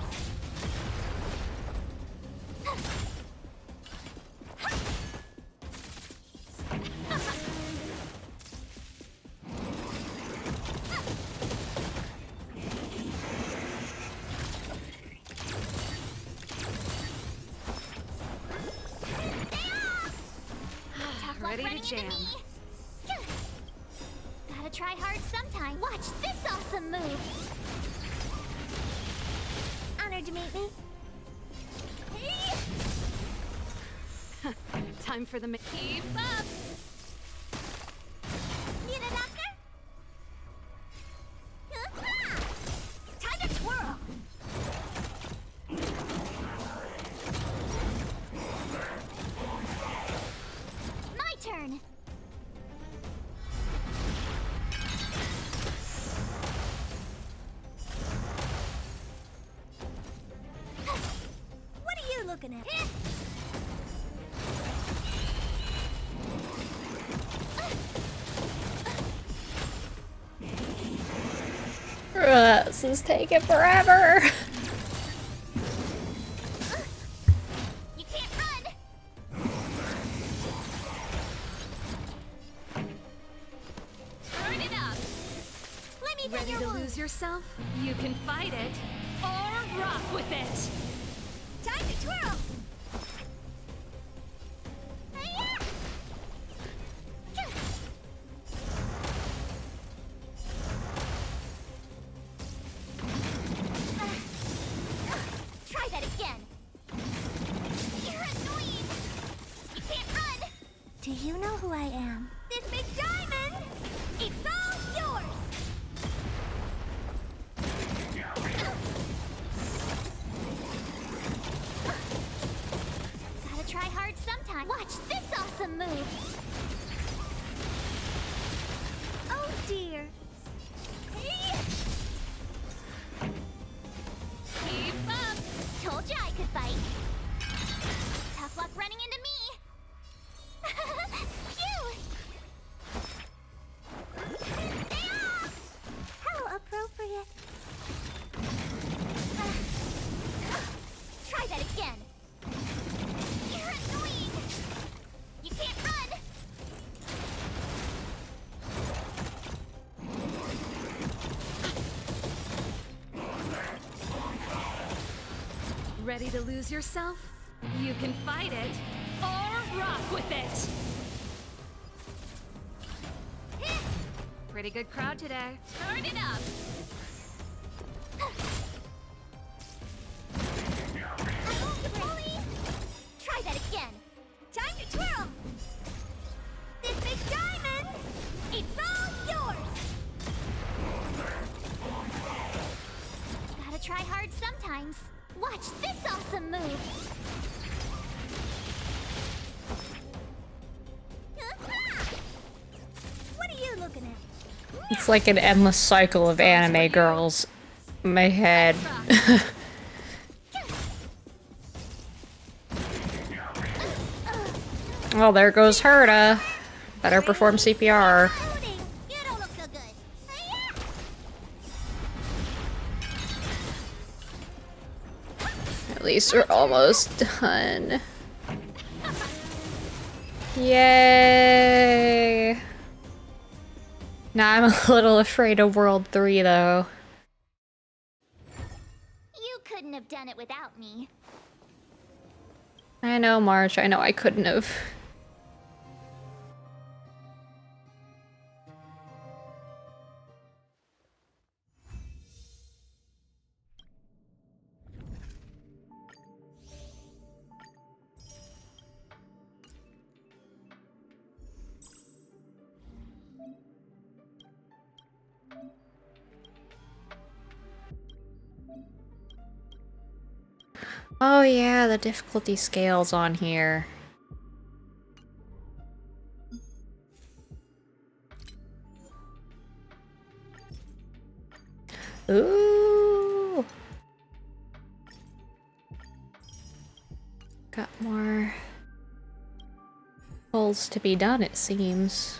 Ready to jam. Gotta try hard sometime. Watch this awesome move. Honored to meet me. Time for the keep up! Need a doctor? Time to twirl. My turn. What are you looking at? This is taking forever. You can't run. Turn it up. Let me Ready to lose yourself? You can fight it or rock with it. Time to twirl. Try that again. You're annoying. You can't run. Do you know who I am? This big diamond. It's all yours. Gotta try hard sometime. Watch this awesome move. Oh dear. Keep up. Told you I could fight. Tough luck running into me. Phew. Stay off. How appropriate. Try that again. You're annoying. You can't run. Ready to lose yourself? You can fight it or rock with it. Pretty good crowd today. Turn it up. Try that again. Time to twirl. This big diamond. It's all yours. Gotta try hard sometimes. Watch this awesome move. What are you looking at? It's like an endless cycle of anime girls. In my head. Well, there goes Herta. Better perform CPR. You don't look so good. At least we're almost done. Yay! Now I'm a little afraid of World 3 though. You couldn't have done it without me. I know, March. I know I couldn't have. Oh yeah, the difficulty scales on here. Ooh. Got more holes to be done, it seems.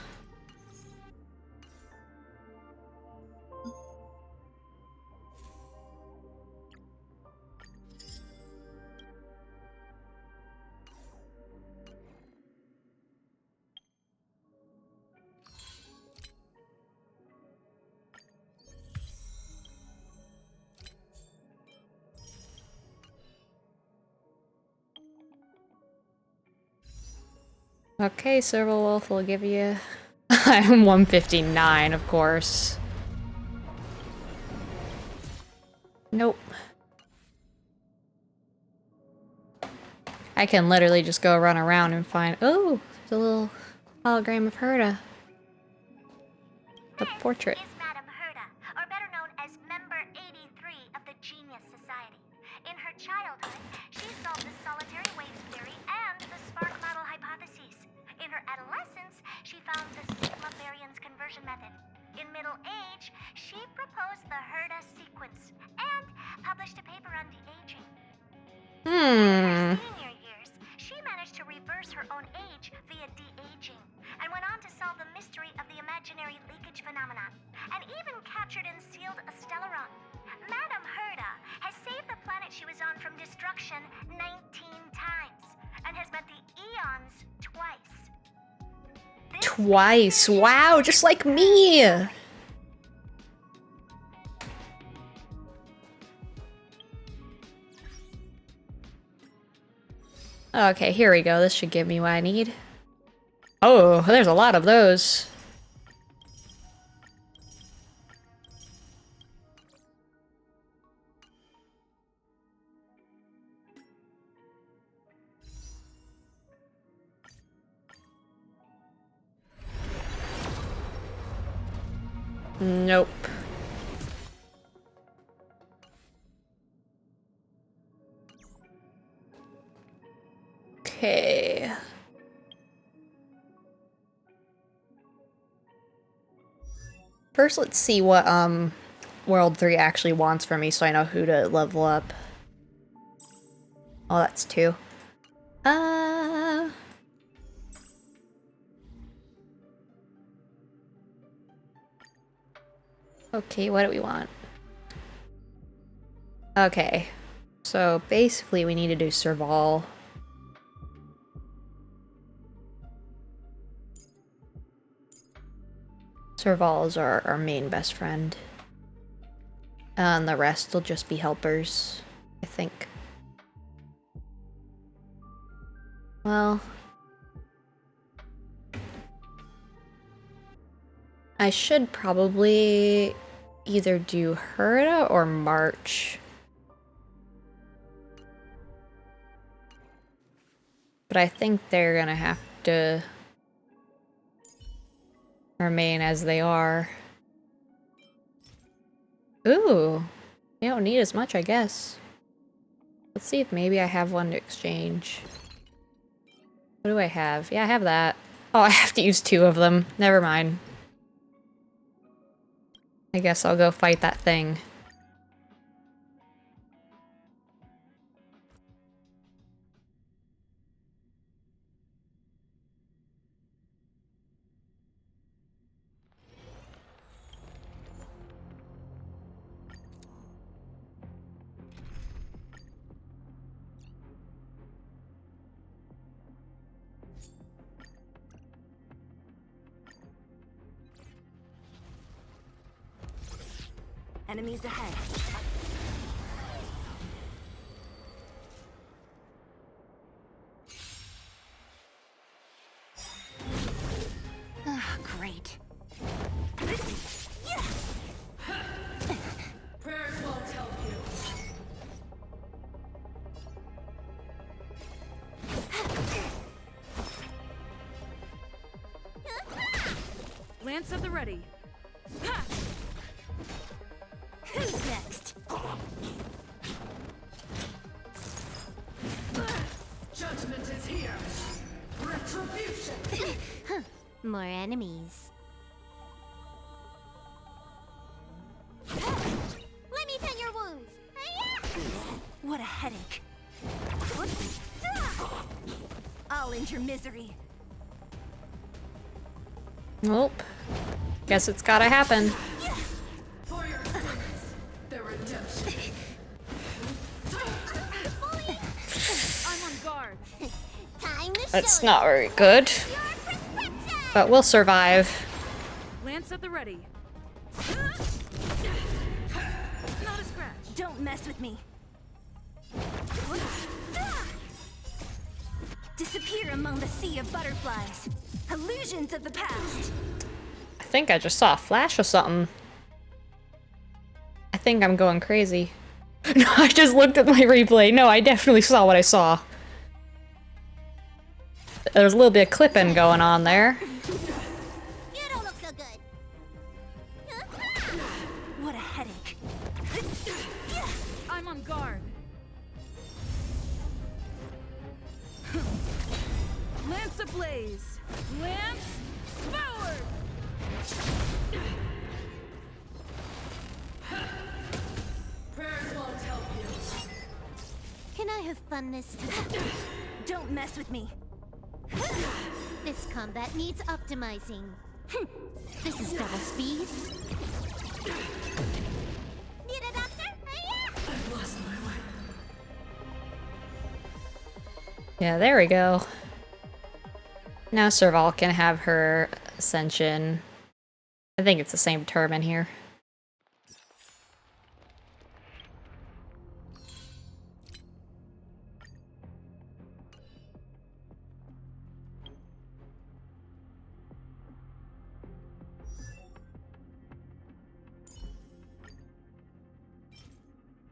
Okay, Silver Wolf will give you... I'm 159, of course. Nope. I can literally just go run around and find... Oh, there's a little hologram of Herta. The portrait. Is Madame Herta, or better known as Member 83 of the Genius Society. In her childhood, she solved the solitary waves theory and the spark model hypotheses. In her adolescence, she found the sigma variance conversion method. In middle age, she proposed the Herta sequence and published a paper on de-aging. In her senior years, she managed to reverse her own age via de-aging and went on to solve the mystery of the imaginary leakage phenomenon, and even captured and sealed a Stellaron. twice. Wow, just like me. Okay, here we go. This should give me what I need. Oh, there's a lot of those. Nope. Okay. First, let's see what World 3 actually wants from me so I know who to level up. Oh, that's 2. Okay, what do we want? Okay. So basically we need to do Serval. Serval is our main best friend. And the rest will just be helpers, I think. Well, I should probably either do Herda or March. But I think they're gonna have to remain as they are. Ooh, you don't need as much, I guess. Let's see if maybe I have one to exchange. What do I have? Yeah, I have that. Oh, I have to use 2 of them. Never mind. I guess I'll go fight that thing. Enemies ahead. Ah, great. Prayers won't help you. Lance at the ready. Who's next? Judgment is here. Retribution. More enemies. Let me tend your wounds. What a headache. I'll end your misery. Nope. Guess it's gotta happen. For your sins, the redemption. I'm on guard. Time to That's show not very good. But we'll survive. Lance at the ready. Not a scratch. Don't mess with me. Disappear among the sea of butterflies. Illusions of the past. I think I just saw a flash of something. I think I'm going crazy. No, I just looked at my replay. No, I definitely saw what I saw. There's a little bit of clipping going on there. You don't look so good. What a headache. I'm on guard. Lance ablaze. Lance forward. Prayers won't help you. Can I have fun this time? Don't mess with me. This combat needs optimizing. This is double speed. Need a doctor? I've lost my way. Yeah, there we go. Now Serval can have her ascension. I think it's the same term in here.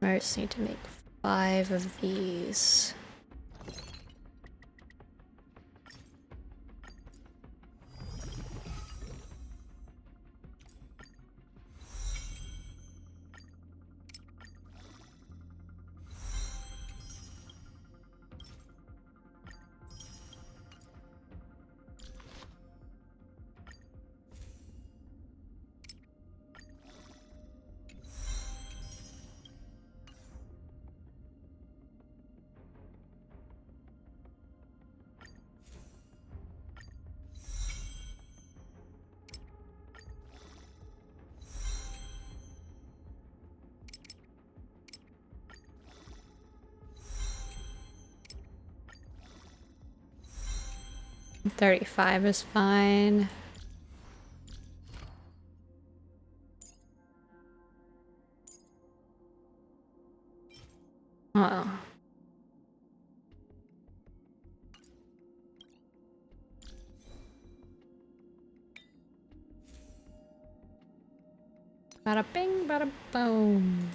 I just need to make 5 of these. $35 is fine. Uh-oh. Bada bing, bada boom.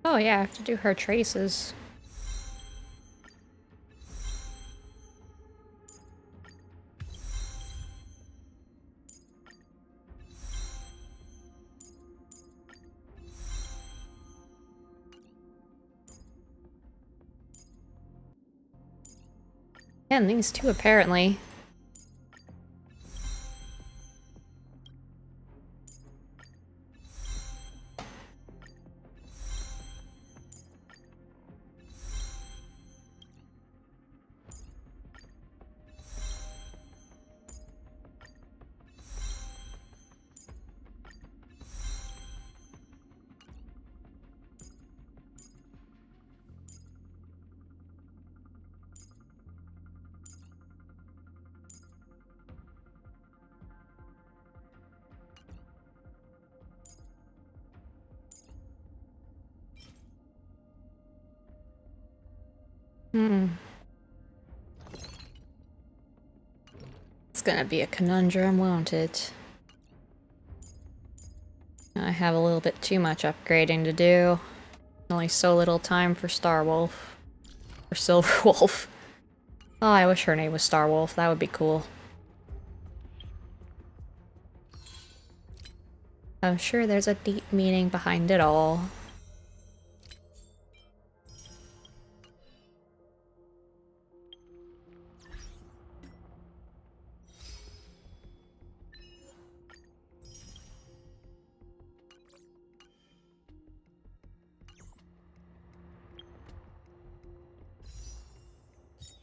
Oh yeah, I have to do her traces. And these two apparently. It's gonna be a conundrum, won't it? I have a little bit too much upgrading to do. Only so little time for Starwolf. Or Silverwolf. Oh, I wish her name was Starwolf. That would be cool. I'm sure there's a deep meaning behind it all.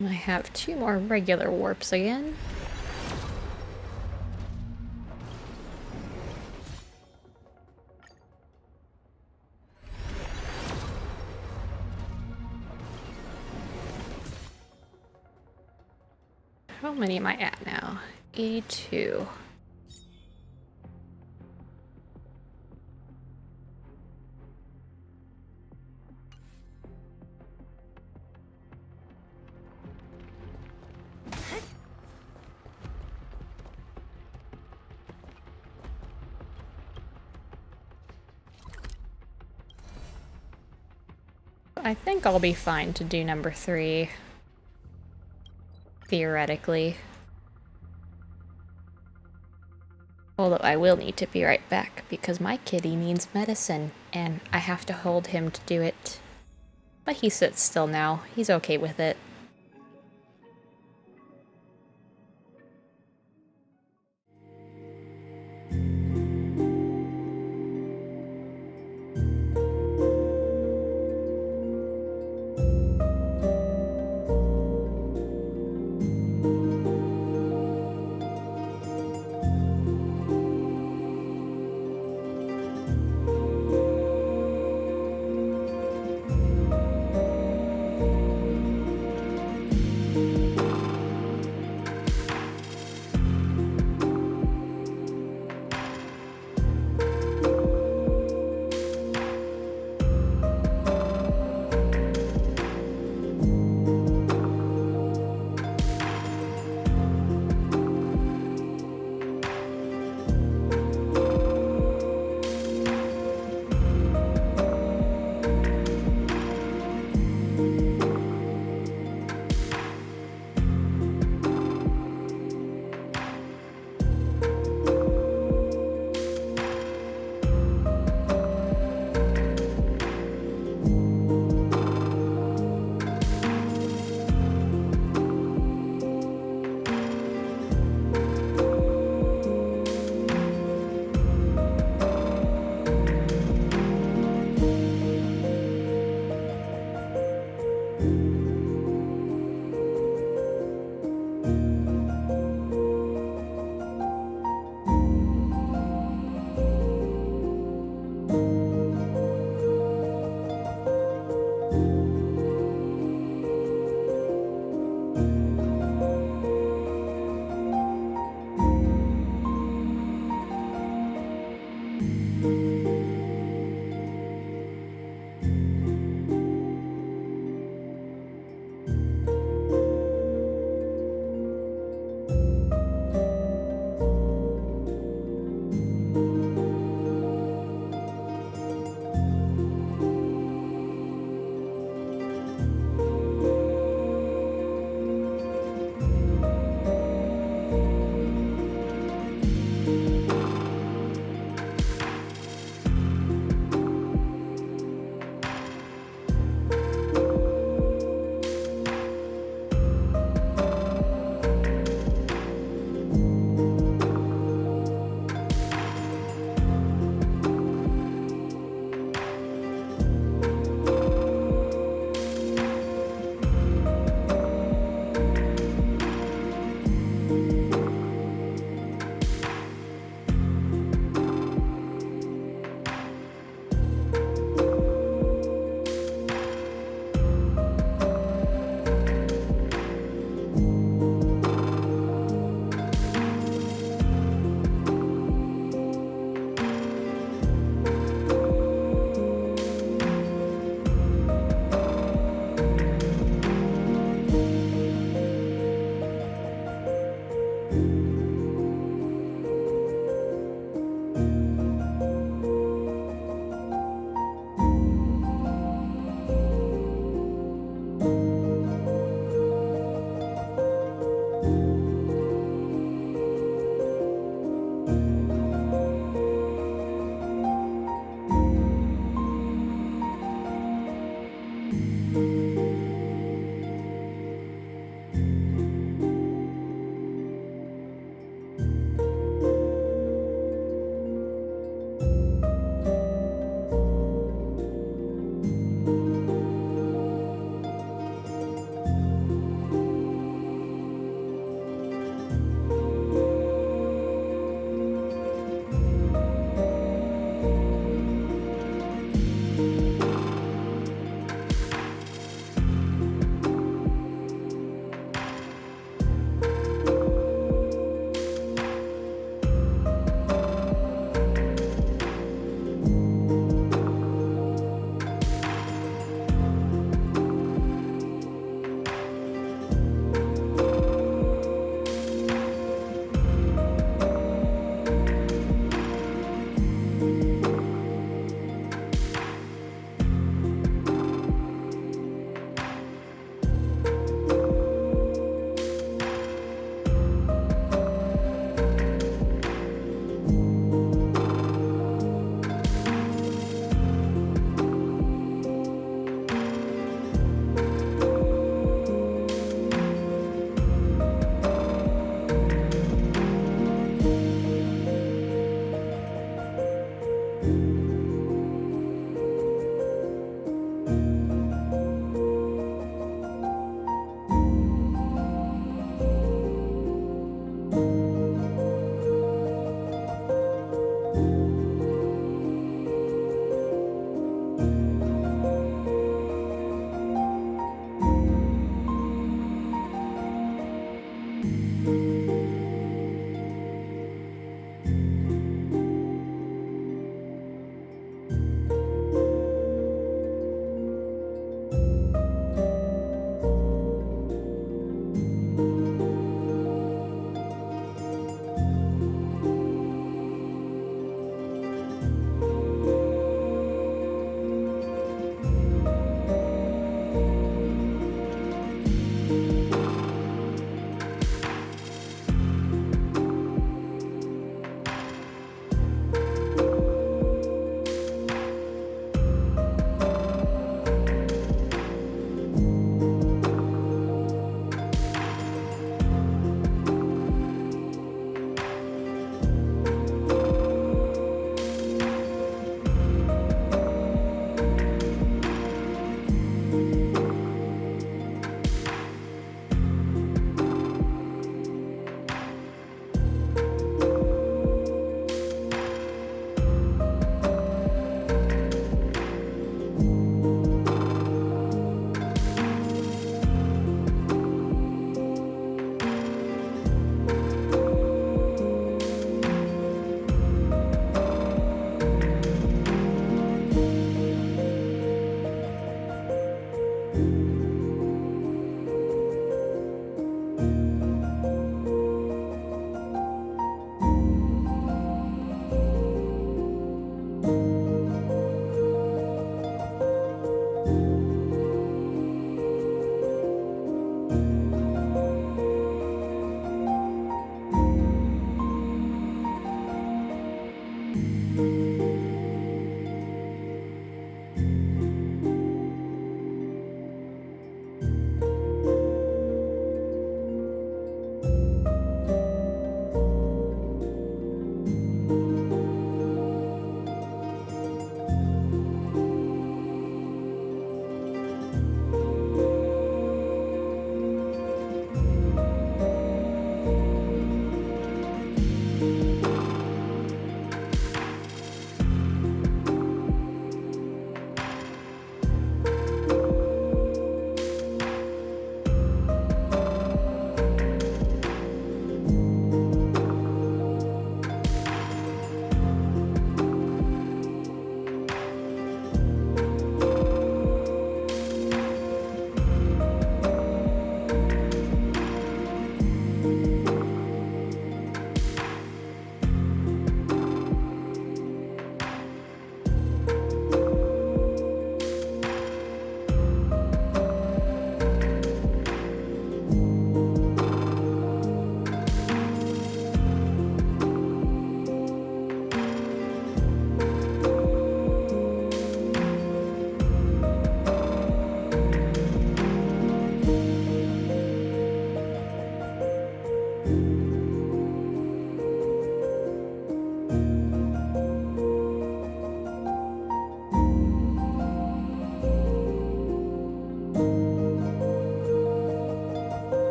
I have 2 more regular warps again. How many am I at now? 82. I think I'll be fine to do number 3. Theoretically. Although I will need to be right back because my kitty needs medicine and I have to hold him to do it. But he sits still now. He's okay with it.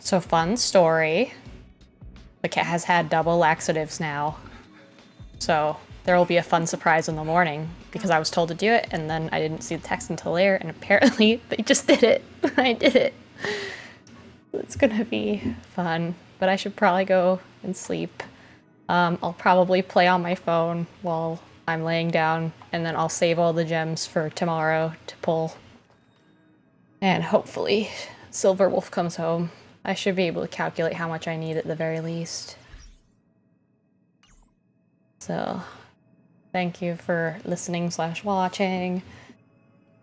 So fun story. The cat has had double laxatives now. So there will be a fun surprise in the morning because I was told to do it and then I didn't see the text until later and apparently they just did it. I did it. It's gonna be fun, but I should probably go and sleep. I'll probably play on my phone while I'm laying down and then I'll save all the gems for tomorrow to pull. And hopefully Silver Wolf comes home. I should be able to calculate how much I need at the very least. So, thank you for listening / watching.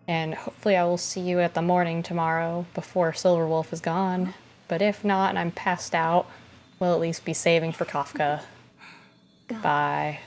And hopefully I will see you at the morning tomorrow before Silver Wolf is gone. But if not and I'm passed out, we'll at least be saving for Kafka. Bye.